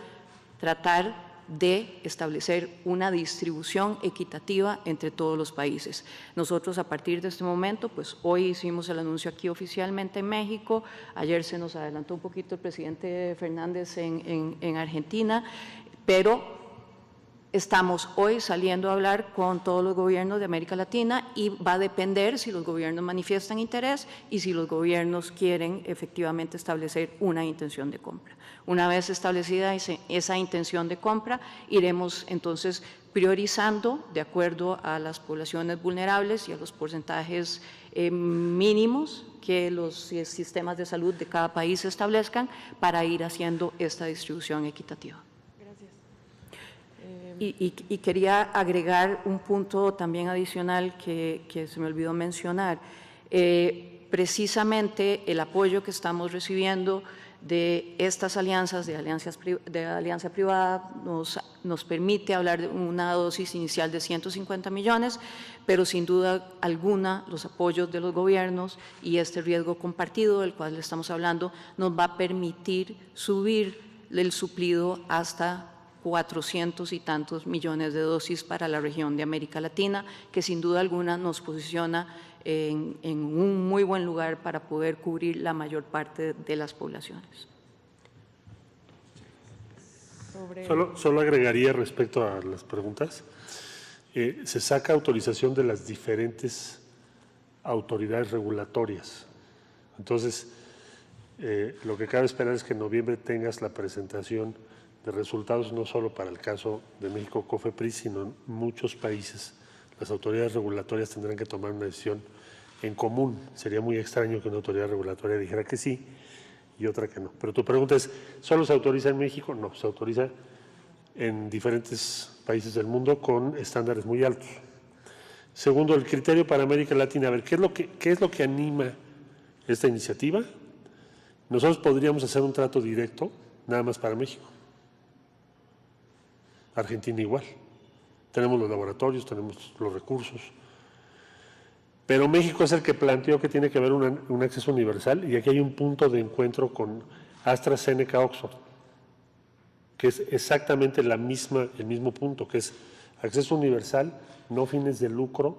tratar de establecer una distribución equitativa entre todos los países. Nosotros a partir de este momento, pues hoy hicimos el anuncio aquí oficialmente en México, ayer se nos adelantó un poquito el presidente Fernández en Argentina, pero estamos hoy saliendo a hablar con todos los gobiernos de América Latina y va a depender si los gobiernos manifiestan interés y si los gobiernos quieren efectivamente establecer una intención de compra. Una vez establecida esa intención de compra, iremos entonces priorizando de acuerdo a las poblaciones vulnerables y a los porcentajes mínimos que los sistemas de salud de cada país establezcan para ir haciendo esta distribución equitativa. Y quería agregar un punto también adicional que se me olvidó mencionar. Precisamente el apoyo que estamos recibiendo de estas alianzas, de alianza privada, nos permite hablar de una dosis inicial de 150 millones, pero sin duda alguna los apoyos de los gobiernos y este riesgo compartido del cual estamos hablando nos va a permitir subir el suplido hasta 400 y tantos millones de dosis para la región de América Latina, que sin duda alguna nos posiciona en un muy buen lugar para poder cubrir la mayor parte de las poblaciones. Solo agregaría respecto a las preguntas, se saca autorización de las diferentes autoridades regulatorias. Entonces, lo que cabe esperar es que en noviembre tengas la presentación de resultados no solo para el caso de México COFEPRIS, sino en muchos países. Las autoridades regulatorias tendrán que tomar una decisión en común. Sería muy extraño que una autoridad regulatoria dijera que sí y otra que no. Pero tu pregunta es, ¿solo se autoriza en México? No, se autoriza en diferentes países del mundo con estándares muy altos. Segundo, el criterio para América Latina. A ver, ¿qué es lo que anima esta iniciativa? Nosotros podríamos hacer un trato directo nada más para México. Argentina igual. Tenemos los laboratorios, tenemos los recursos. Pero México es el que planteó que tiene que haber un acceso universal y aquí hay un punto de encuentro con AstraZeneca Oxford, que es exactamente el mismo punto, que es acceso universal, no fines de lucro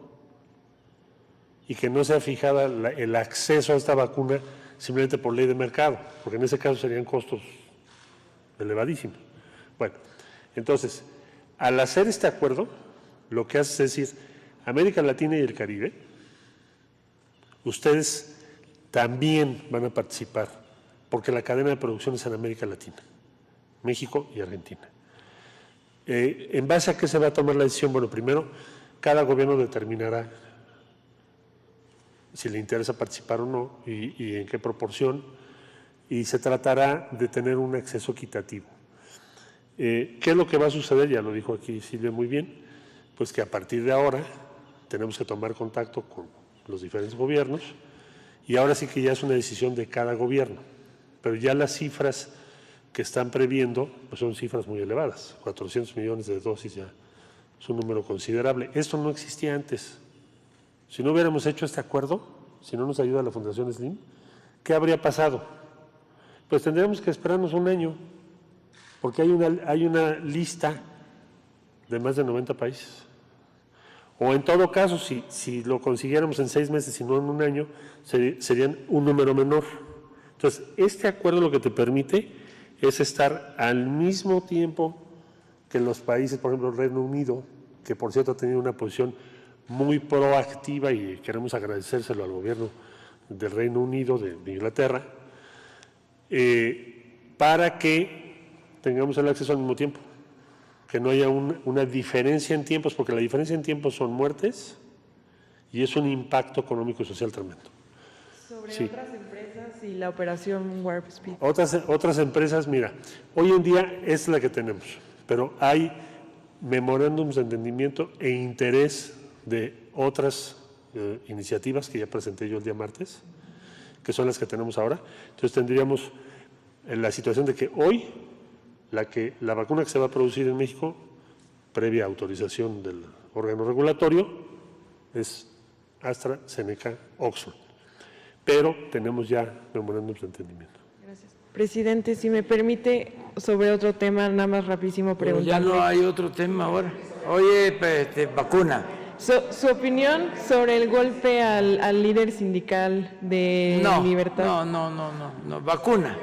y que no sea fijada el acceso a esta vacuna simplemente por ley de mercado, porque en ese caso serían costos elevadísimos. Bueno, entonces, al hacer este acuerdo, lo que hace es decir, América Latina y el Caribe, ustedes también van a participar, porque la cadena de producción es en América Latina, México y Argentina. ¿En base a qué se va a tomar la decisión? Bueno, primero, cada gobierno determinará si le interesa participar o no y en qué proporción, y se tratará de tener un acceso equitativo. ¿Qué es lo que va a suceder? Ya lo dijo aquí Silvia muy bien, pues que a partir de ahora tenemos que tomar contacto con los diferentes gobiernos y ahora sí que ya es una decisión de cada gobierno, pero ya las cifras que están previendo pues son cifras muy elevadas, 400 millones de dosis ya es un número considerable. Esto no existía antes. Si no hubiéramos hecho este acuerdo, si no nos ayuda la Fundación Slim, ¿qué habría pasado? Pues tendríamos que esperarnos un año, porque hay una lista de más de 90 países. O en todo caso, si lo consiguiéramos en 6 meses y no en un año, serían un número menor. Entonces, este acuerdo lo que te permite es estar al mismo tiempo que los países, por ejemplo, el Reino Unido, que por cierto ha tenido una posición muy proactiva y queremos agradecérselo al gobierno del Reino Unido, de Inglaterra, para que tengamos el acceso al mismo tiempo, que no haya una diferencia en tiempos, porque la diferencia en tiempos son muertes y es un impacto económico y social tremendo. Sobre otras empresas y la operación Warp Speed. Otras empresas, mira, hoy en día es la que tenemos, pero hay memorándums de entendimiento e interés de otras iniciativas que ya presenté yo el día martes, que son las que tenemos ahora. Entonces tendríamos la situación de que hoy la vacuna que se va a producir en México, previa autorización del órgano regulatorio, es AstraZeneca Oxford, pero tenemos ya memorándums de entendimiento. Gracias. Presidente, si me permite, sobre otro tema, nada más rapidísimo preguntarle. Pero ya no hay otro tema ahora. Oye, vacuna. Su opinión sobre el golpe al líder sindical de Libertad. No, vacuna.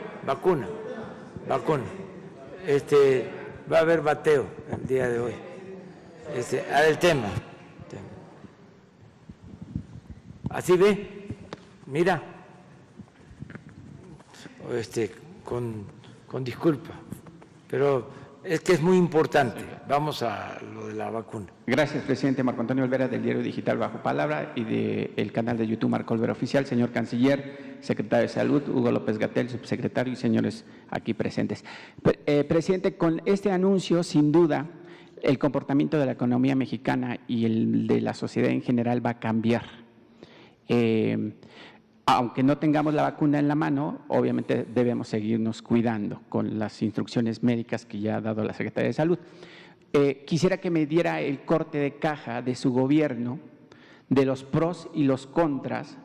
Va a haber bateo el día de hoy. El tema. Así ve, mira, con disculpa, pero es que es muy importante. Vamos a lo de la vacuna. Gracias, presidente. Marco Antonio Olvera, del Diario Digital Bajo Palabra y del canal de YouTube Marco Olvera Oficial. Señor Canciller, Secretario de Salud, Hugo López-Gatell, subsecretario y señores aquí presentes. Presidente, con este anuncio, sin duda, el comportamiento de la economía mexicana y el de la sociedad en general va a cambiar. Aunque no tengamos la vacuna en la mano, obviamente debemos seguirnos cuidando con las instrucciones médicas que ya ha dado la Secretaría de Salud. Quisiera que me diera el corte de caja de su gobierno de los pros y los contras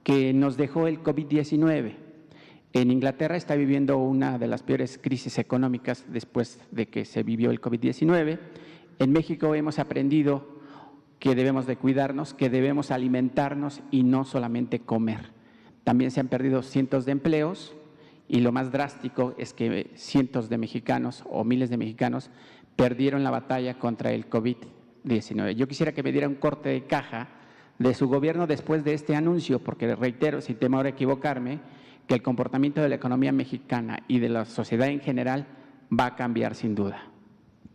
que nos dejó el COVID-19. En Inglaterra está viviendo una de las peores crisis económicas después de que se vivió el COVID-19. En México hemos aprendido que debemos de cuidarnos, que debemos alimentarnos y no solamente comer. También se han perdido cientos de empleos y lo más drástico es que cientos de mexicanos o miles de mexicanos perdieron la batalla contra el COVID-19. Yo quisiera que me diera un corte de caja de su gobierno después de este anuncio, porque reitero, sin temor a equivocarme, que el comportamiento de la economía mexicana y de la sociedad en general va a cambiar sin duda.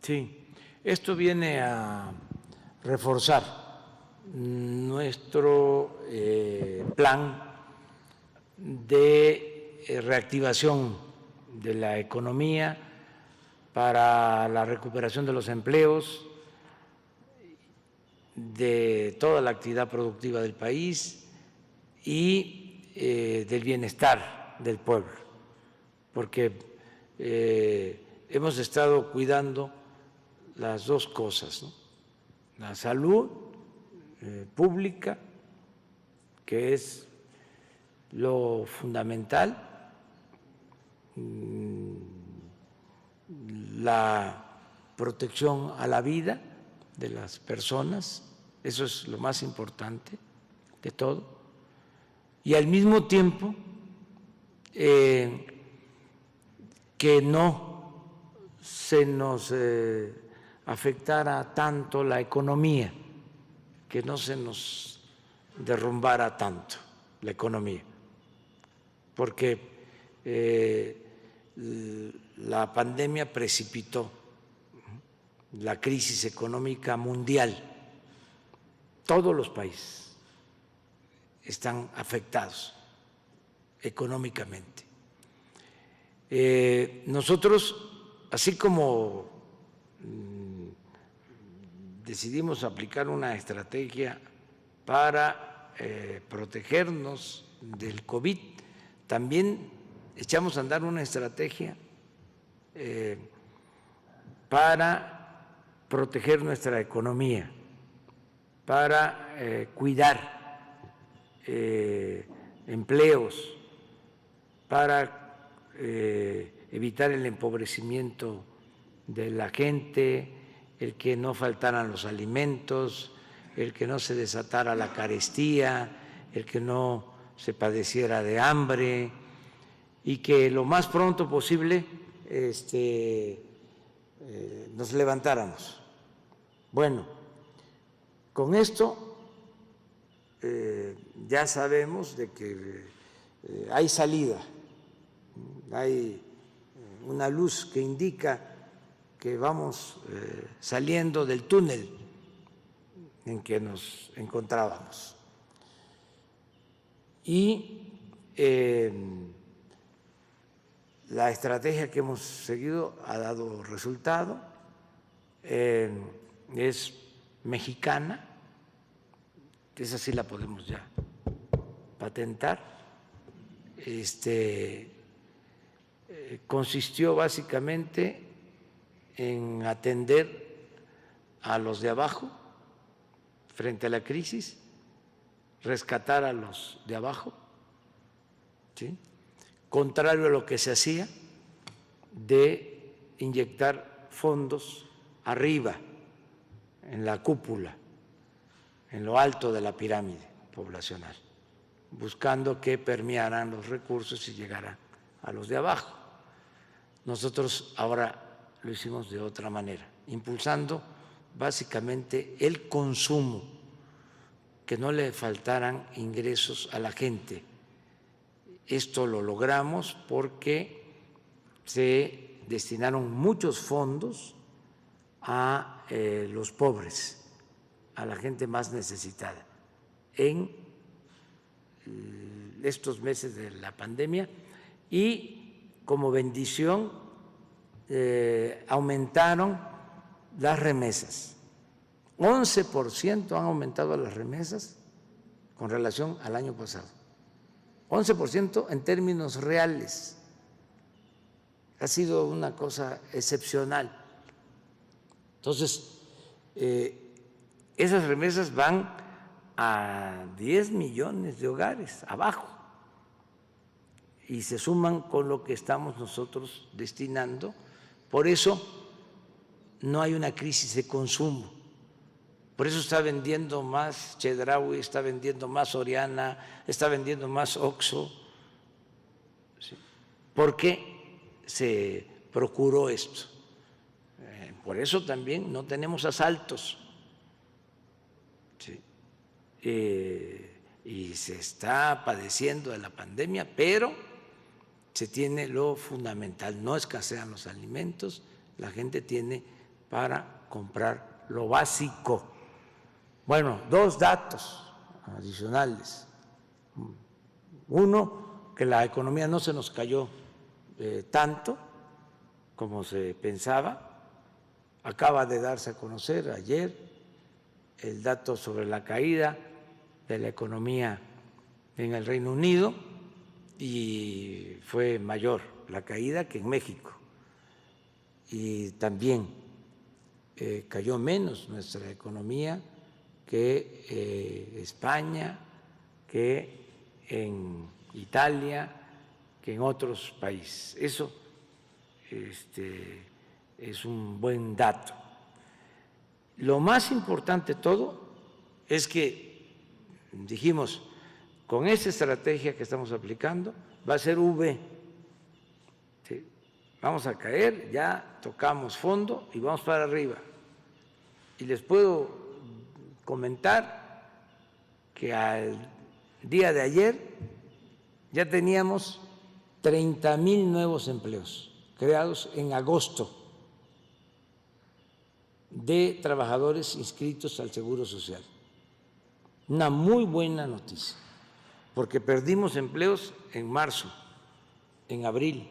Sí, esto viene a reforzar nuestro plan de reactivación de la economía para la recuperación de los empleos, de toda la actividad productiva del país y del bienestar del pueblo, porque hemos estado cuidando las dos cosas, ¿no? La salud pública, que es lo fundamental, la protección a la vida de las personas, eso es lo más importante de todo, y al mismo tiempo que no se nos afectara tanto la economía, que no se nos derrumbara tanto la economía, porque la pandemia precipitó la crisis económica mundial. Todos los países están afectados económicamente. Nosotros, así como decidimos aplicar una estrategia para protegernos del COVID, también echamos a andar una estrategia para proteger nuestra economía, para cuidar empleos, para evitar el empobrecimiento de la gente, el que no faltaran los alimentos, el que no se desatara la carestía, el que no se padeciera de hambre y que lo más pronto posible nos levantáramos. Bueno, con esto ya sabemos de que hay salida, hay una luz que indica que vamos saliendo del túnel en que nos encontrábamos. Y la estrategia que hemos seguido ha dado resultado, es mexicana, esa sí la podemos ya patentar. Consistió básicamente en atender a los de abajo frente a la crisis, rescatar a los de abajo, ¿sí? Contrario a lo que se hacía de inyectar fondos arriba, en la cúpula, en lo alto de la pirámide poblacional, buscando que permearan los recursos y llegaran a los de abajo. Nosotros ahora lo hicimos de otra manera, impulsando básicamente el consumo, que no le faltaran ingresos a la gente. Esto lo logramos porque se destinaron muchos fondos a los pobres, a la gente más necesitada en estos meses de la pandemia, y como bendición aumentaron las remesas. 11% han aumentado las remesas con relación al año pasado. 11% en términos reales. Ha sido una cosa excepcional. Entonces, esas remesas van a 10 millones de hogares abajo y se suman con lo que estamos nosotros destinando. Por eso no hay una crisis de consumo. Por eso está vendiendo más Chedraui, está vendiendo más Soriana, está vendiendo más Oxxo, ¿sí? Porque se procuró esto. Por eso también no tenemos asaltos, ¿sí? Y se está padeciendo de la pandemia, pero se tiene lo fundamental, no escasean los alimentos, la gente tiene para comprar lo básico. Bueno, dos datos adicionales. Uno, que la economía no se nos cayó tanto, como se pensaba. Acaba de darse a conocer ayer el dato sobre la caída de la economía en el Reino Unido y fue mayor la caída que en México. Y también cayó menos nuestra economía que España, que en Italia, que en otros países. Eso es un buen dato. Lo más importante de todo es que dijimos, con esta estrategia que estamos aplicando, va a ser V. ¿Sí? Vamos a caer, ya tocamos fondo y vamos para arriba. Y les puedo comentar que al día de ayer ya teníamos 30,000 nuevos empleos creados en agosto de trabajadores inscritos al Seguro Social. Una muy buena noticia, porque perdimos empleos en marzo, en abril,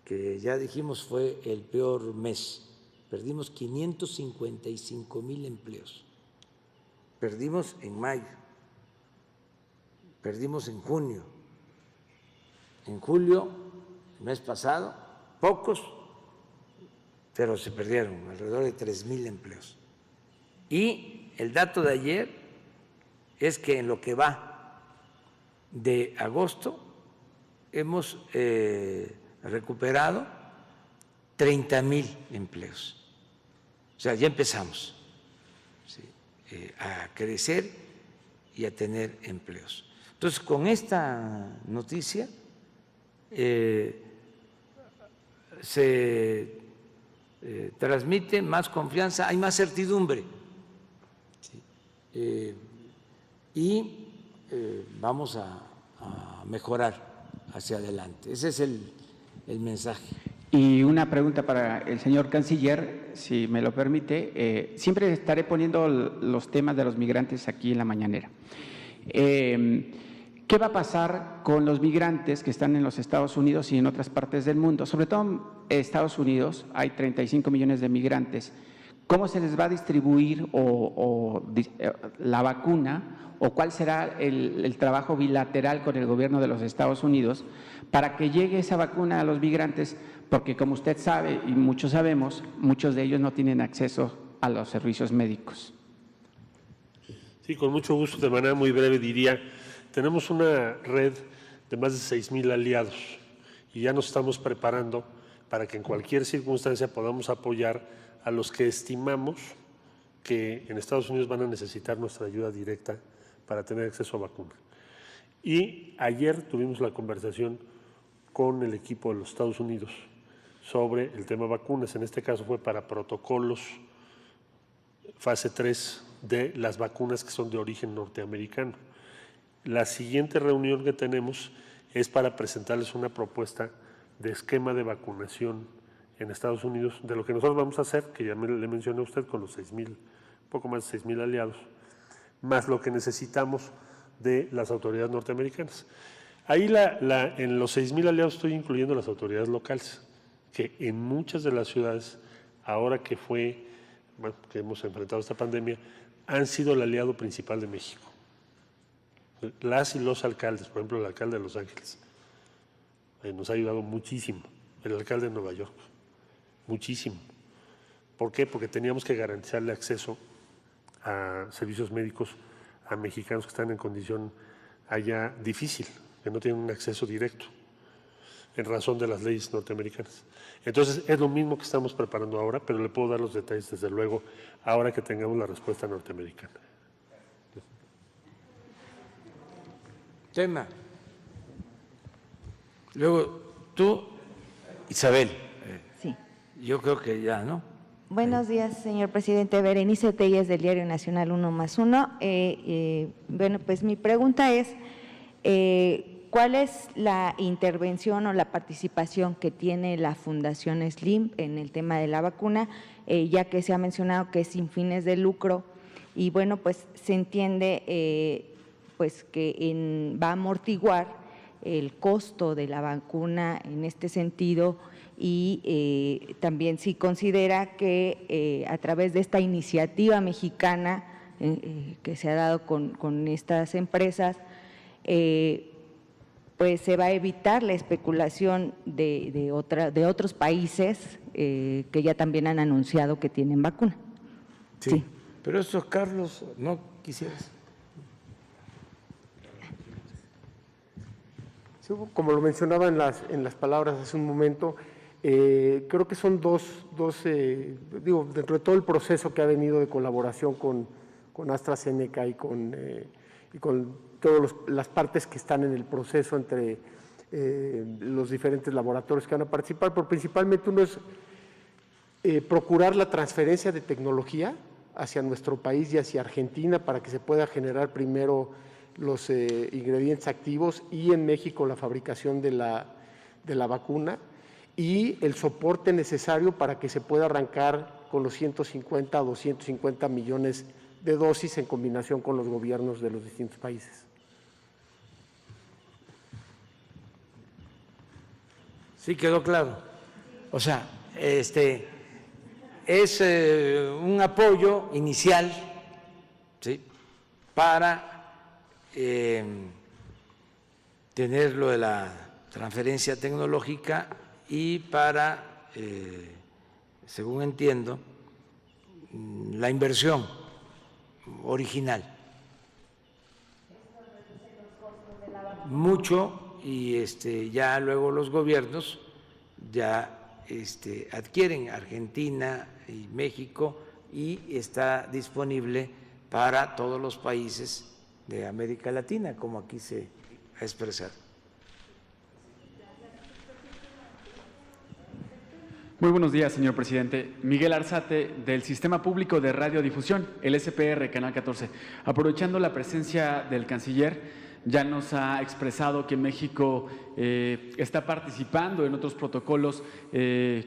que ya dijimos fue el peor mes. Perdimos 555,000 empleos. Perdimos en mayo, perdimos en junio, en julio, el mes pasado, pocos, pero se perdieron alrededor de 3,000 empleos. Y el dato de ayer es que en lo que va de agosto hemos recuperado 30,000 empleos. O sea, ya empezamos a crecer y a tener empleos. Entonces, con esta noticia se transmite más confianza, hay más certidumbre, y vamos a mejorar hacia adelante. Ese es el mensaje. Y una pregunta para el señor canciller, si me lo permite. Siempre estaré poniendo los temas de los migrantes aquí en la mañanera. ¿Qué va a pasar con los migrantes que están en los Estados Unidos y en otras partes del mundo? Sobre todo en Estados Unidos hay 35 millones de migrantes. ¿Cómo se les va a distribuir la vacuna o cuál será el trabajo bilateral con el gobierno de los Estados Unidos para que llegue esa vacuna a los migrantes? Porque como usted sabe y muchos sabemos, muchos de ellos no tienen acceso a los servicios médicos. Sí, con mucho gusto, de manera muy breve diría, tenemos una red de más de 6,000 aliados y ya nos estamos preparando para que en cualquier circunstancia podamos apoyar a los que estimamos que en Estados Unidos van a necesitar nuestra ayuda directa para tener acceso a vacuna. Y ayer tuvimos la conversación con el equipo de los Estados Unidos sobre el tema vacunas. En este caso fue para protocolos fase 3 de las vacunas que son de origen norteamericano. La siguiente reunión que tenemos es para presentarles una propuesta de esquema de vacunación en Estados Unidos, de lo que nosotros vamos a hacer, que ya le mencioné a usted, con los 6,000, poco más de 6,000 aliados, más lo que necesitamos de las autoridades norteamericanas. Ahí en los 6,000 aliados estoy incluyendo las autoridades locales, que en muchas de las ciudades, ahora que que hemos enfrentado esta pandemia, han sido el aliado principal de México. Las y los alcaldes, por ejemplo, el alcalde de Los Ángeles, nos ha ayudado muchísimo, el alcalde de Nueva York, muchísimo. ¿Por qué? Porque teníamos que garantizarle acceso a servicios médicos a mexicanos que están en condición allá difícil, que no tienen un acceso directo en razón de las leyes norteamericanas. Entonces, es lo mismo que estamos preparando ahora, pero le puedo dar los detalles, desde luego, ahora que tengamos la respuesta norteamericana. Tema. Luego, tú, Isabel. Sí. Yo creo que ya, ¿no? Buenos días, señor presidente. Berenice Telles, del Diario Nacional 1+1. Bueno, pues mi pregunta es, ¿cuál es la intervención o la participación que tiene la Fundación Slim en el tema de la vacuna, ya que se ha mencionado que es sin fines de lucro y bueno, pues se entiende pues que va a amortiguar el costo de la vacuna en este sentido y también si considera que a través de esta iniciativa mexicana que se ha dado con estas empresas, pues se va a evitar la especulación de otros países que ya también han anunciado que tienen vacuna. Sí. Pero eso, Carlos, ¿no quisieras? Sí, como lo mencionaba en las palabras hace un momento, creo que son digo, dentro de todo el proceso que ha venido de colaboración con AstraZeneca y con todas las partes que están en el proceso entre los diferentes laboratorios que van a participar, pero principalmente uno es procurar la transferencia de tecnología hacia nuestro país y hacia Argentina para que se pueda generar primero los ingredientes activos y en México la fabricación de la vacuna y el soporte necesario para que se pueda arrancar con los 150 a 250 millones de dosis en combinación con los gobiernos de los distintos países. Sí, quedó claro. O sea, es un apoyo inicial, ¿sí?, para tener lo de la transferencia tecnológica y para, según entiendo, la inversión original. Mucho, y ya luego los gobiernos ya adquieren Argentina y México y está disponible para todos los países de América Latina, como aquí se ha expresado. Muy buenos días, señor presidente. Miguel Arzate, del Sistema Público de Radiodifusión, el SPR, Canal 14. Aprovechando la presencia del canciller, ya nos ha expresado que México está participando en otros protocolos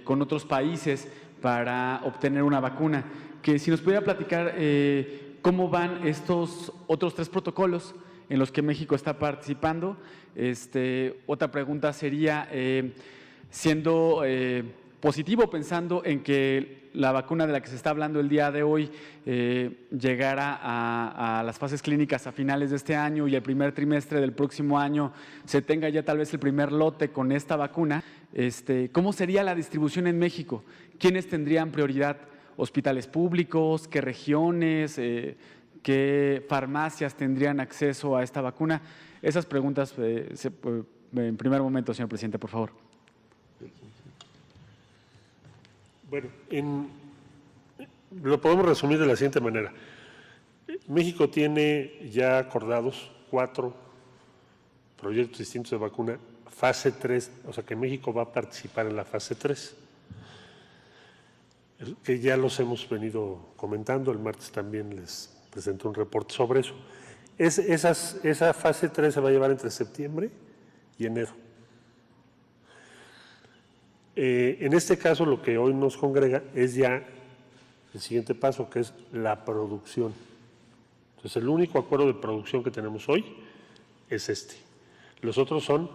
con otros países para obtener una vacuna. Que si nos pudiera platicar cómo van estos otros 3 protocolos en los que México está participando. Otra pregunta sería, siendo positivo, pensando en que la vacuna de la que se está hablando el día de hoy llegara a las fases clínicas a finales de este año y el primer trimestre del próximo año se tenga ya tal vez el primer lote con esta vacuna, ¿cómo sería la distribución en México? ¿Quiénes tendrían prioridad? ¿Hospitales públicos? ¿Qué regiones? ¿Qué farmacias tendrían acceso a esta vacuna? Esas preguntas en primer momento, señor presidente, por favor. Bueno, lo podemos resumir de la siguiente manera. México tiene ya acordados 4 proyectos distintos de vacuna, fase 3, o sea que México va a participar en la fase 3. Que ya los hemos venido comentando, el martes también les presenté un reporte sobre eso. Esa fase 3 se va a llevar entre septiembre y enero. En este caso, lo que hoy nos congrega es ya el siguiente paso, que es la producción. Entonces, el único acuerdo de producción que tenemos hoy es este. Los otros son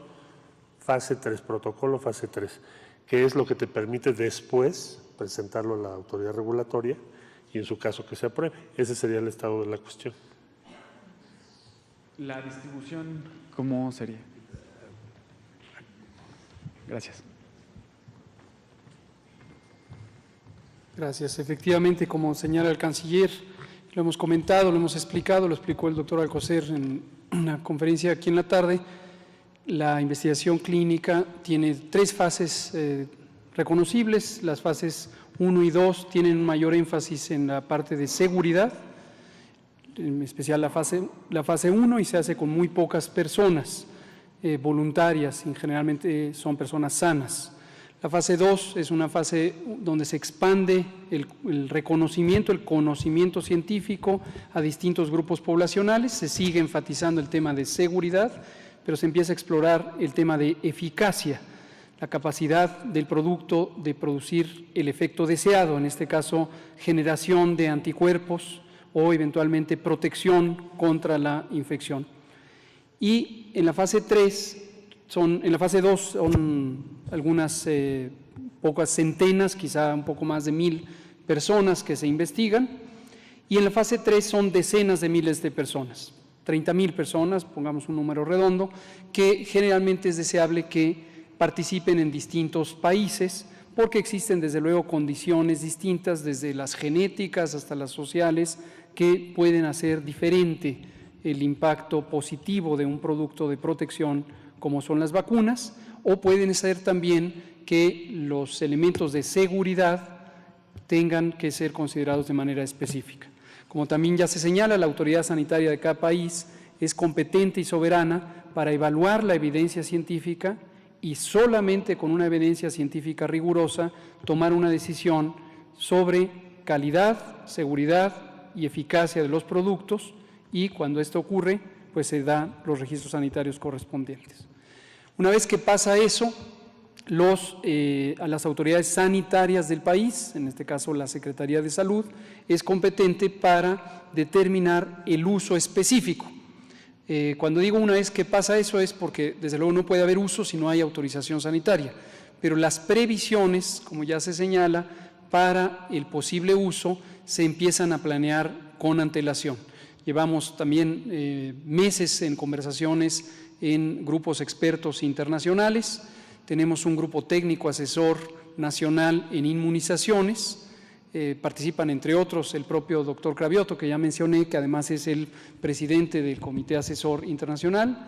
fase 3, protocolo fase 3, que es lo que te permite después presentarlo a la autoridad regulatoria y en su caso que se apruebe. Ese sería el estado de la cuestión. ¿La distribución cómo sería? Gracias. Gracias. Efectivamente, como señala el canciller, lo hemos comentado, lo hemos explicado, lo explicó el doctor Alcocer en una conferencia aquí en la tarde. La investigación clínica tiene 3 fases reconocibles. Las fases 1 y 2 tienen un mayor énfasis en la parte de seguridad, en especial la fase 1, y se hace con muy pocas personas voluntarias, y generalmente son personas sanas. La fase 2 es una fase donde se expande el reconocimiento, el conocimiento científico a distintos grupos poblacionales, se sigue enfatizando el tema de seguridad, pero se empieza a explorar el tema de eficacia, la capacidad del producto de producir el efecto deseado, en este caso generación de anticuerpos o eventualmente protección contra la infección. Y en la fase 3, en la fase 2 son algunas pocas centenas, quizá un poco más de 1,000 personas que se investigan, y en la fase 3 son decenas de miles de personas, 30,000 personas, pongamos un número redondo, que generalmente es deseable que participen en distintos países, porque existen desde luego condiciones distintas, desde las genéticas hasta las sociales, que pueden hacer diferente el impacto positivo de un producto de protección como son las vacunas, o pueden ser también que los elementos de seguridad tengan que ser considerados de manera específica. Como también ya se señala, la autoridad sanitaria de cada país es competente y soberana para evaluar la evidencia científica y solamente con una evidencia científica rigurosa tomar una decisión sobre calidad, seguridad y eficacia de los productos, y cuando esto ocurre, pues se dan los registros sanitarios correspondientes. Una vez que pasa eso, a las autoridades sanitarias del país, en este caso la Secretaría de Salud, es competente para determinar el uso específico. Cuando digo una vez que pasa eso es porque desde luego no puede haber uso si no hay autorización sanitaria, pero las previsiones, como ya se señala, para el posible uso se empiezan a planear con antelación. Llevamos también meses en conversaciones en grupos expertos internacionales. Tenemos un grupo técnico asesor nacional en inmunizaciones. Participan, entre otros, el propio doctor Cravioto, que ya mencioné, que además es el presidente del Comité Asesor Internacional.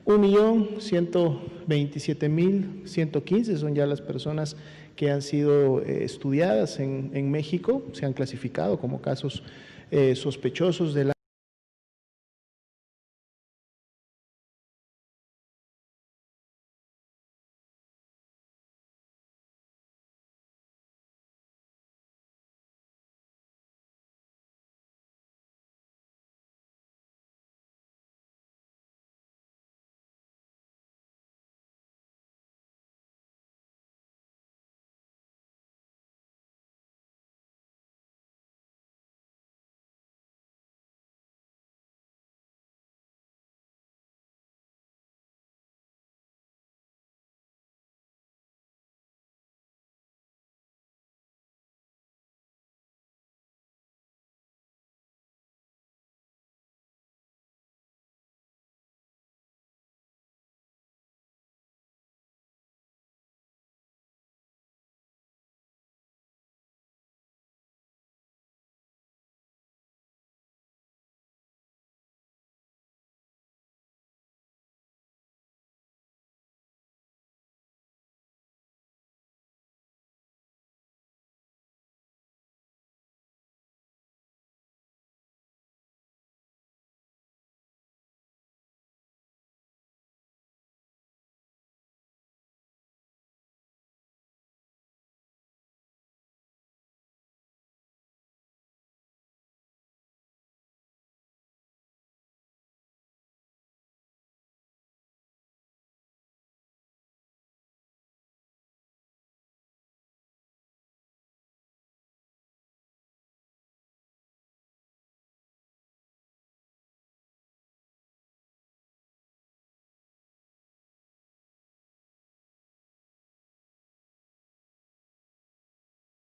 $1,127,115 son ya las personas que han sido estudiadas en México, se han clasificado como casos sospechosos de la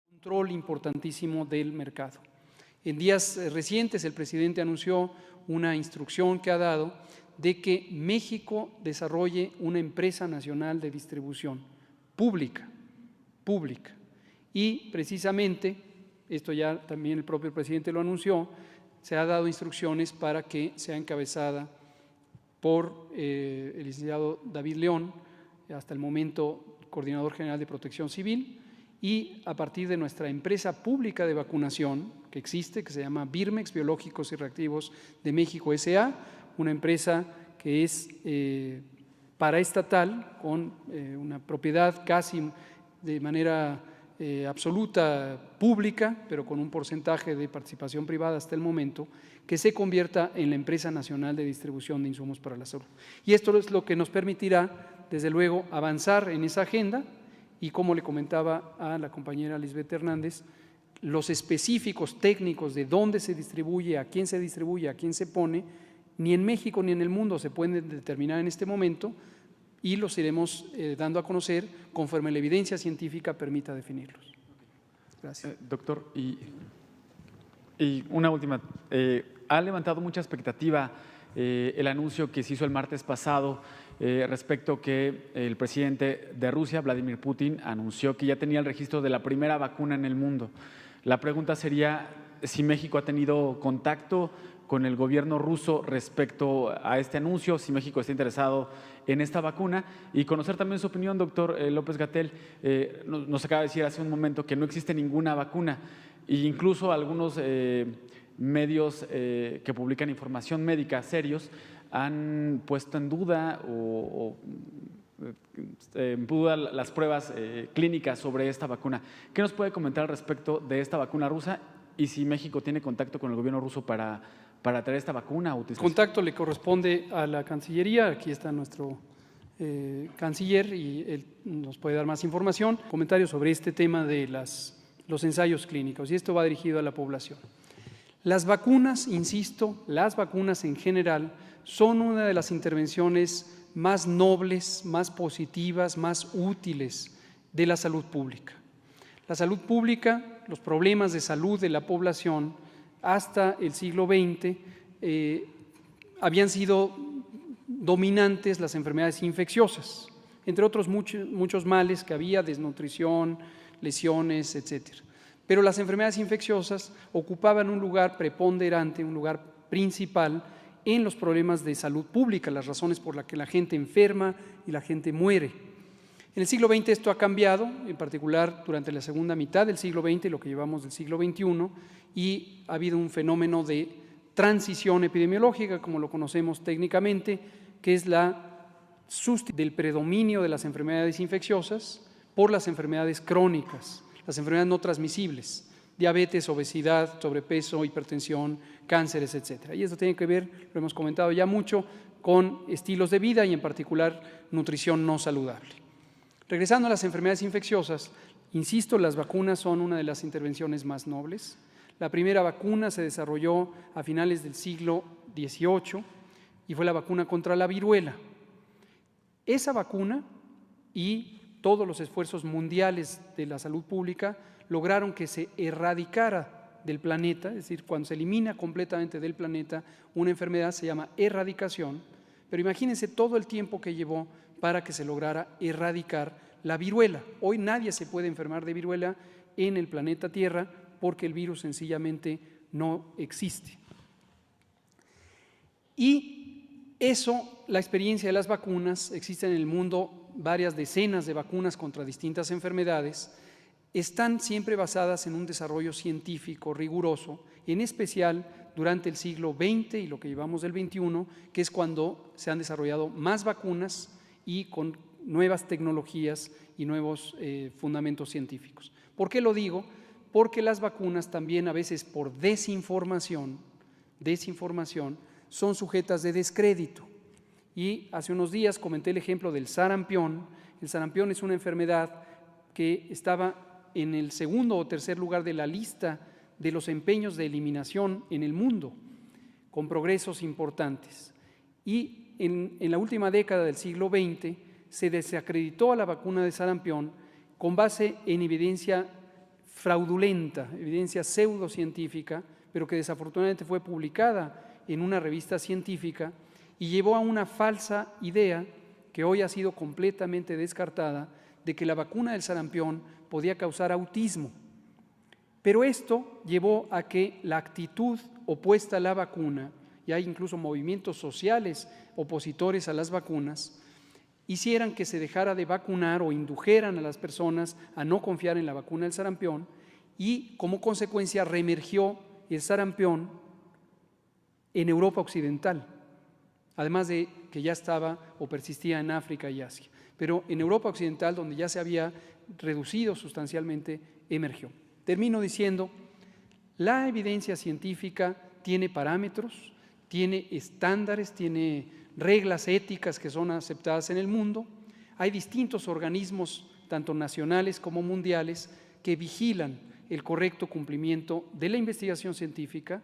control importantísimo del mercado. En días recientes el presidente anunció una instrucción que ha dado de que México desarrolle una empresa nacional de distribución pública, y precisamente esto ya también el propio presidente lo anunció, se ha dado instrucciones para que sea encabezada por el licenciado David León, hasta el momento Coordinador General de Protección Civil, y a partir de nuestra empresa pública de vacunación que existe, que se llama Birmex Biológicos y Reactivos de México S.A., una empresa que es paraestatal, con una propiedad casi de manera absoluta pública, pero con un porcentaje de participación privada hasta el momento, que se convierta en la empresa nacional de distribución de insumos para la salud. Y esto es lo que nos permitirá, desde luego, avanzar en esa agenda y, como le comentaba a la compañera Lisbeth Hernández, los específicos técnicos de dónde se distribuye, a quién se pone, ni en México ni en el mundo se pueden determinar en este momento, y los iremos dando a conocer conforme la evidencia científica permita definirlos. Gracias. Doctor, y una última. Ha levantado mucha expectativa el anuncio que se hizo el martes pasado respecto que el presidente de Rusia, Vladimir Putin, anunció que ya tenía el registro de la primera vacuna en el mundo. La pregunta sería si México ha tenido contacto con el gobierno ruso respecto a este anuncio, si México está interesado en esta vacuna, y conocer también su opinión, doctor López-Gatell. Nos acaba de decir hace un momento que no existe ninguna vacuna, e incluso algunos medios que publican información médica serios han puesto en duda las pruebas clínicas sobre esta vacuna. ¿Qué nos puede comentar al respecto de esta vacuna rusa y si México tiene contacto con el gobierno ruso para traer esta vacuna? El contacto le corresponde a la Cancillería. Aquí está nuestro canciller y él nos puede dar más información. Comentarios sobre este tema de los ensayos clínicos, y esto va dirigido a la población. Las vacunas, insisto, las vacunas en general son una de las intervenciones más nobles, más positivas, más útiles de la salud pública. La salud pública, los problemas de salud de la población hasta el siglo XX habían sido dominantes las enfermedades infecciosas, entre otros muchos males que había, desnutrición, lesiones, etcétera. Pero las enfermedades infecciosas ocupaban un lugar preponderante, un lugar principal en los problemas de salud pública, las razones por las que la gente enferma y la gente muere. En el siglo XX esto ha cambiado, en particular durante la segunda mitad del siglo XX, lo que llevamos del siglo XXI, y ha habido un fenómeno de transición epidemiológica, como lo conocemos técnicamente, que es la sustitución del predominio de las enfermedades infecciosas por las enfermedades crónicas, las enfermedades no transmisibles, diabetes, obesidad, sobrepeso, hipertensión, cánceres, etc. Y esto tiene que ver, lo hemos comentado ya mucho, con estilos de vida y en particular nutrición no saludable. Regresando a las enfermedades infecciosas, insisto, las vacunas son una de las intervenciones más nobles. La primera vacuna se desarrolló a finales del siglo XVIII y fue la vacuna contra la viruela. Esa vacuna y todos los esfuerzos mundiales de la salud pública lograron que se erradicara del planeta, es decir, cuando se elimina completamente del planeta una enfermedad se llama erradicación, pero imagínense todo el tiempo que llevó para que se lograra erradicar la viruela. Hoy nadie se puede enfermar de viruela en el planeta Tierra porque el virus sencillamente no existe. Y eso, la experiencia de las vacunas, existen en el mundo varias decenas de vacunas contra distintas enfermedades, están siempre basadas en un desarrollo científico riguroso, en especial durante el siglo XX y lo que llevamos del XXI, que es cuando se han desarrollado más vacunas y con nuevas tecnologías y nuevos fundamentos científicos. ¿Por qué lo digo? Porque las vacunas también a veces por desinformación son sujetas de descrédito. Y hace unos días comenté el ejemplo del sarampión. El sarampión es una enfermedad que estaba en el segundo o tercer lugar de la lista de los empeños de eliminación en el mundo, con progresos importantes. Y en la última década del siglo XX se desacreditó a la vacuna de sarampión con base en evidencia fraudulenta, evidencia pseudocientífica, pero que desafortunadamente fue publicada en una revista científica y llevó a una falsa idea que hoy ha sido completamente descartada de que la vacuna del sarampión podía causar autismo. Pero esto llevó a que la actitud opuesta a la vacuna, y hay incluso movimientos sociales opositores a las vacunas, hicieran que se dejara de vacunar o indujeran a las personas a no confiar en la vacuna del sarampión, y como consecuencia reemergió el sarampión en Europa Occidental, además de que ya estaba o persistía en África y Asia. Pero en Europa Occidental, donde ya se había reducido sustancialmente, emergió. Termino diciendo, la evidencia científica tiene parámetros, tiene estándares, tiene reglas éticas que son aceptadas en el mundo. Hay distintos organismos, tanto nacionales como mundiales, que vigilan el correcto cumplimiento de la investigación científica,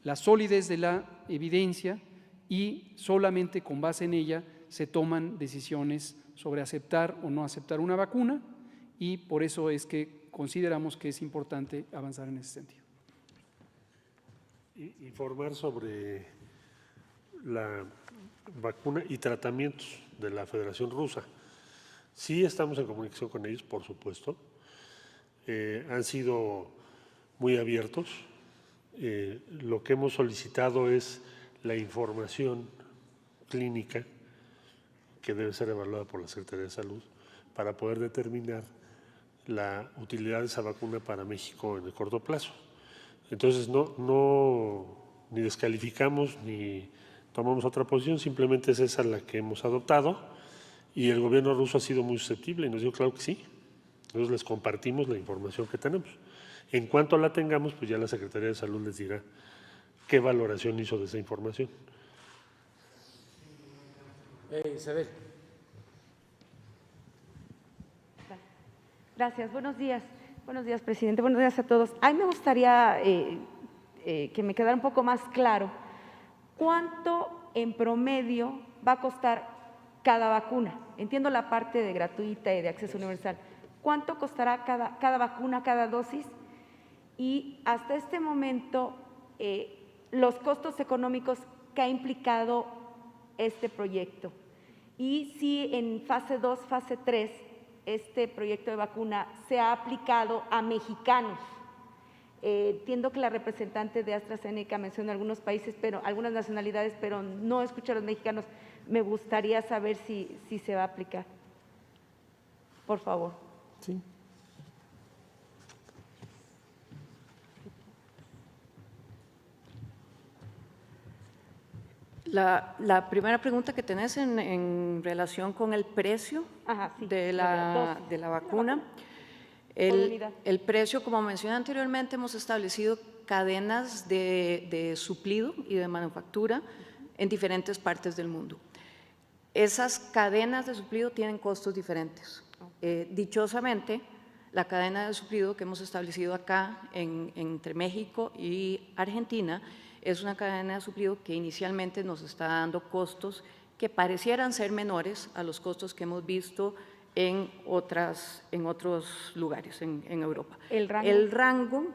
la solidez de la evidencia, y solamente con base en ella se toman decisiones sobre aceptar o no aceptar una vacuna, y por eso es que consideramos que es importante avanzar en ese sentido. Informar sobre la vacuna y tratamientos de la Federación Rusa. Sí estamos en comunicación con ellos, por supuesto. Han sido muy abiertos. Lo que hemos solicitado es la información clínica que debe ser evaluada por la Secretaría de Salud para poder determinar la utilidad de esa vacuna para México en el corto plazo. Entonces, ni descalificamos ni tomamos otra posición, simplemente es esa la que hemos adoptado, y el gobierno ruso ha sido muy susceptible y nos dijo claro que sí. Entonces les compartimos la información que tenemos. En cuanto la tengamos, pues ya la Secretaría de Salud les dirá qué valoración hizo de esa información. Isabel. Gracias, buenos días. Buenos días, presidente. Buenos días a todos. A mí me gustaría que me quedara un poco más claro cuánto en promedio va a costar cada vacuna. Entiendo la parte de gratuita y de acceso universal. ¿Cuánto costará cada vacuna, cada dosis? Y hasta este momento, los costos económicos que ha implicado este proyecto. Y si en fase 2, fase 3, este proyecto de vacuna se ha aplicado a mexicanos. Entiendo que la representante de AstraZeneca menciona algunos países, algunas nacionalidades, pero no escucho a los mexicanos. Me gustaría saber si se va a aplicar. Por favor. Sí. La primera pregunta que tenés en relación con el precio de la vacuna. El precio, como mencioné anteriormente, hemos establecido cadenas de suplido y de manufactura en diferentes partes del mundo. Esas cadenas de suplido tienen costos diferentes. Dichosamente, la cadena de suplido que hemos establecido acá entre México y Argentina es una cadena de suplido que inicialmente nos está dando costos que parecieran ser menores a los costos que hemos visto en otros lugares en Europa. ¿El rango?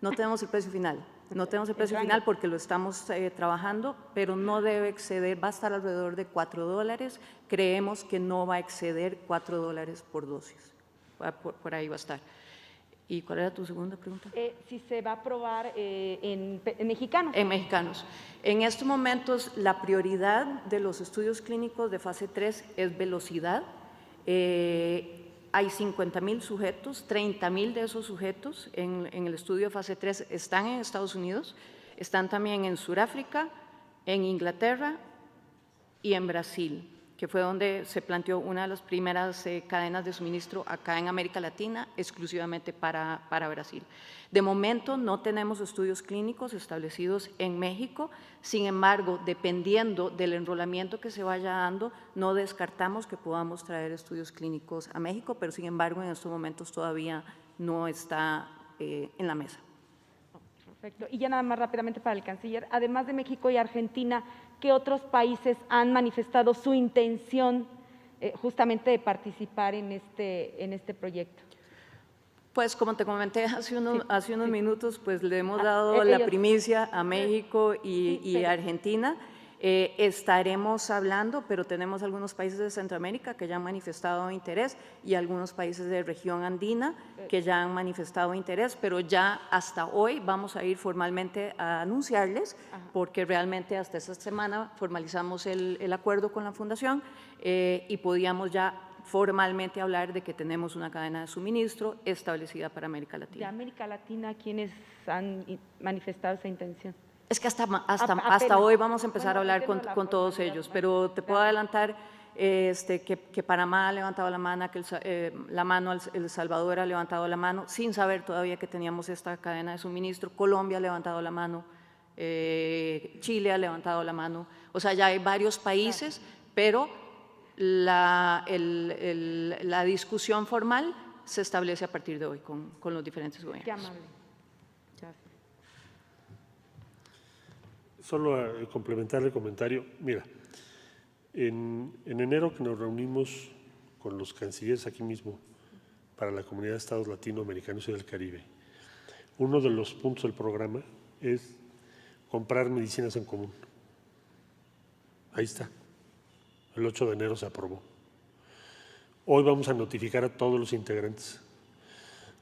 No tenemos el precio final. No tenemos el precio final porque lo estamos trabajando, pero no debe exceder, va a estar alrededor de $4. Creemos que no va a exceder $4 por dosis. Por ahí va a estar. ¿Y cuál era tu segunda pregunta? Si se va a aprobar en mexicanos. En mexicanos. En estos momentos, la prioridad de los estudios clínicos de fase 3 es velocidad. Hay 50,000 sujetos, 30,000 de esos sujetos en el estudio de fase 3 están en Estados Unidos, están también en Sudáfrica, en Inglaterra y en Brasil, que fue donde se planteó una de las primeras cadenas de suministro acá en América Latina, exclusivamente para Brasil. De momento no tenemos estudios clínicos establecidos en México, sin embargo, dependiendo del enrolamiento que se vaya dando, no descartamos que podamos traer estudios clínicos a México, pero sin embargo en estos momentos todavía no está en la mesa. Perfecto. Y ya nada más rápidamente para el canciller, además de México y Argentina, ¿qué otros países han manifestado su intención justamente de participar en este proyecto? Pues como te comenté hace unos minutos, pues le hemos dado la primicia a México y Argentina. Estaremos hablando, pero tenemos algunos países de Centroamérica que ya han manifestado interés y algunos países de región andina que ya han manifestado interés, pero ya hasta hoy vamos a ir formalmente a anunciarles, porque realmente hasta esta semana formalizamos el acuerdo con la Fundación y podíamos ya formalmente hablar de que tenemos una cadena de suministro establecida para América Latina. De América Latina, ¿quiénes han manifestado esa intención? Es que hasta hoy vamos a empezar a hablar con todos ellos, pero te puedo adelantar que Panamá ha levantado la mano, que El Salvador ha levantado la mano, sin saber todavía que teníamos esta cadena de suministro. Colombia ha levantado la mano, Chile ha levantado la mano. O sea, ya hay varios países, pero la discusión formal se establece a partir de hoy con los diferentes gobiernos. Qué amable. Solo a complementar el comentario, mira, en enero que nos reunimos con los cancilleres aquí mismo para la Comunidad de Estados Latinoamericanos y del Caribe, uno de los puntos del programa es comprar medicinas en común. Ahí está, el 8 de enero se aprobó. Hoy vamos a notificar a todos los integrantes.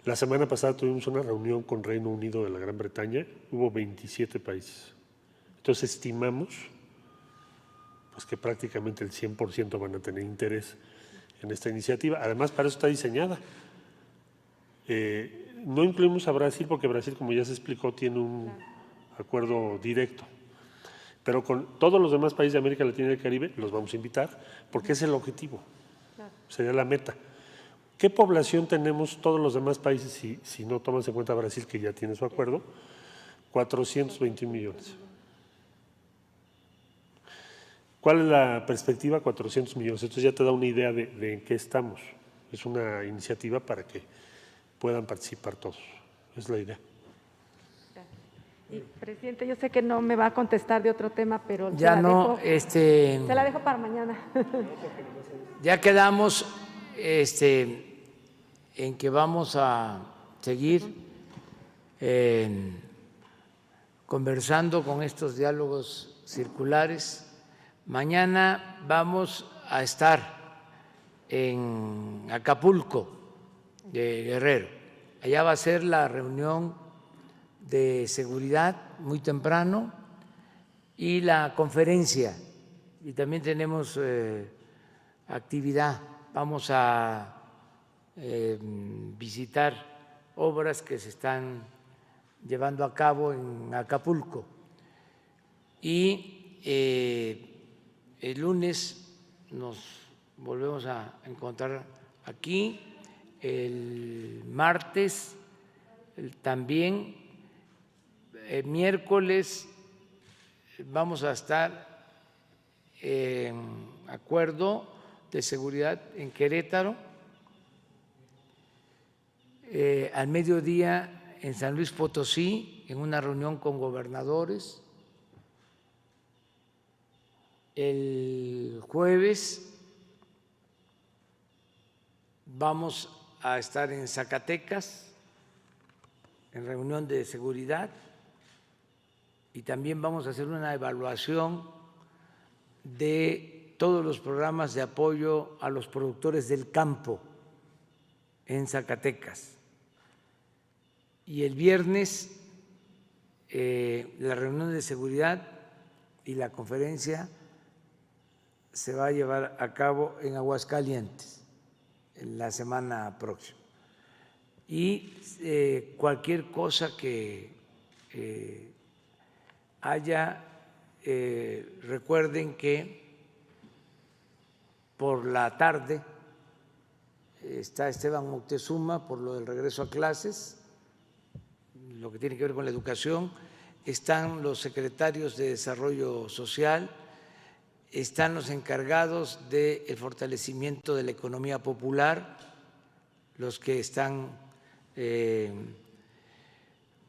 La semana pasada tuvimos una reunión con Reino Unido de la Gran Bretaña, hubo 27 países. Entonces estimamos pues, que prácticamente el 100% van a tener interés en esta iniciativa. Además, para eso está diseñada. No incluimos a Brasil porque Brasil, como ya se explicó, tiene un acuerdo directo. Pero con todos los demás países de América Latina y del Caribe los vamos a invitar porque es el objetivo, sería la meta. ¿Qué población tenemos todos los demás países si no tomas en cuenta Brasil, que ya tiene su acuerdo? 421 millones. ¿Cuál es la perspectiva? 400 millones. Entonces ya te da una idea de en qué estamos. Es una iniciativa para que puedan participar todos. Es la idea. Y, presidente, yo sé que no me va a contestar de otro tema, pero ya no, se la dejo para mañana. Ya quedamos en que vamos a seguir conversando con estos diálogos circulares. Mañana vamos a estar en Acapulco, de Guerrero. Allá va a ser la reunión de seguridad muy temprano y la conferencia. Y también tenemos actividad. Vamos a visitar obras que se están llevando a cabo en Acapulco. Y el lunes nos volvemos a encontrar aquí, el martes también, miércoles vamos a estar en acuerdo de seguridad en Querétaro, al mediodía en San Luis Potosí, en una reunión con gobernadores. El jueves vamos a estar en Zacatecas, en reunión de seguridad, y también vamos a hacer una evaluación de todos los programas de apoyo a los productores del campo en Zacatecas. Y el viernes la reunión de seguridad y la conferencia se va a llevar a cabo en Aguascalientes en la semana próxima. Y cualquier cosa que haya, recuerden que por la tarde está Esteban Moctezuma por lo del regreso a clases, lo que tiene que ver con la educación, están los secretarios de Desarrollo Social, están los encargados del fortalecimiento de la economía popular, los que están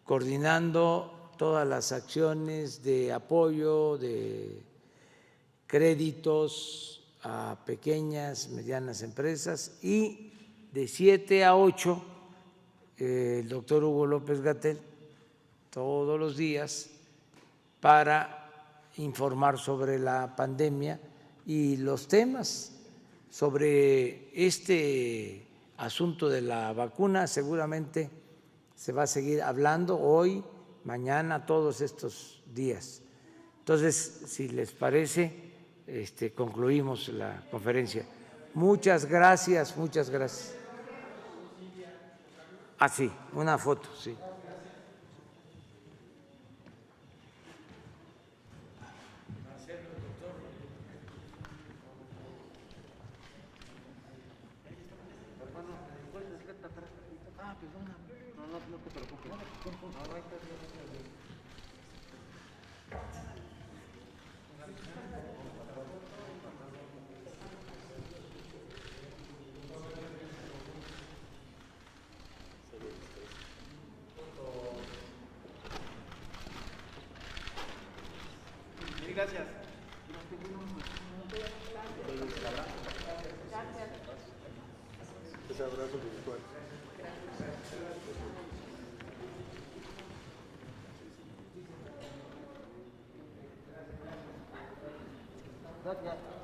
coordinando todas las acciones de apoyo, de créditos a pequeñas, medianas empresas, y de 7 a 8 el doctor Hugo López-Gatell todos los días para informar sobre la pandemia y los temas sobre este asunto de la vacuna. Seguramente se va a seguir hablando hoy, mañana, todos estos días. Entonces, si les parece, concluimos la conferencia. Muchas gracias, muchas gracias. Ah, sí, una foto, sí. Gracias. Ese abrazo virtual. Gracias.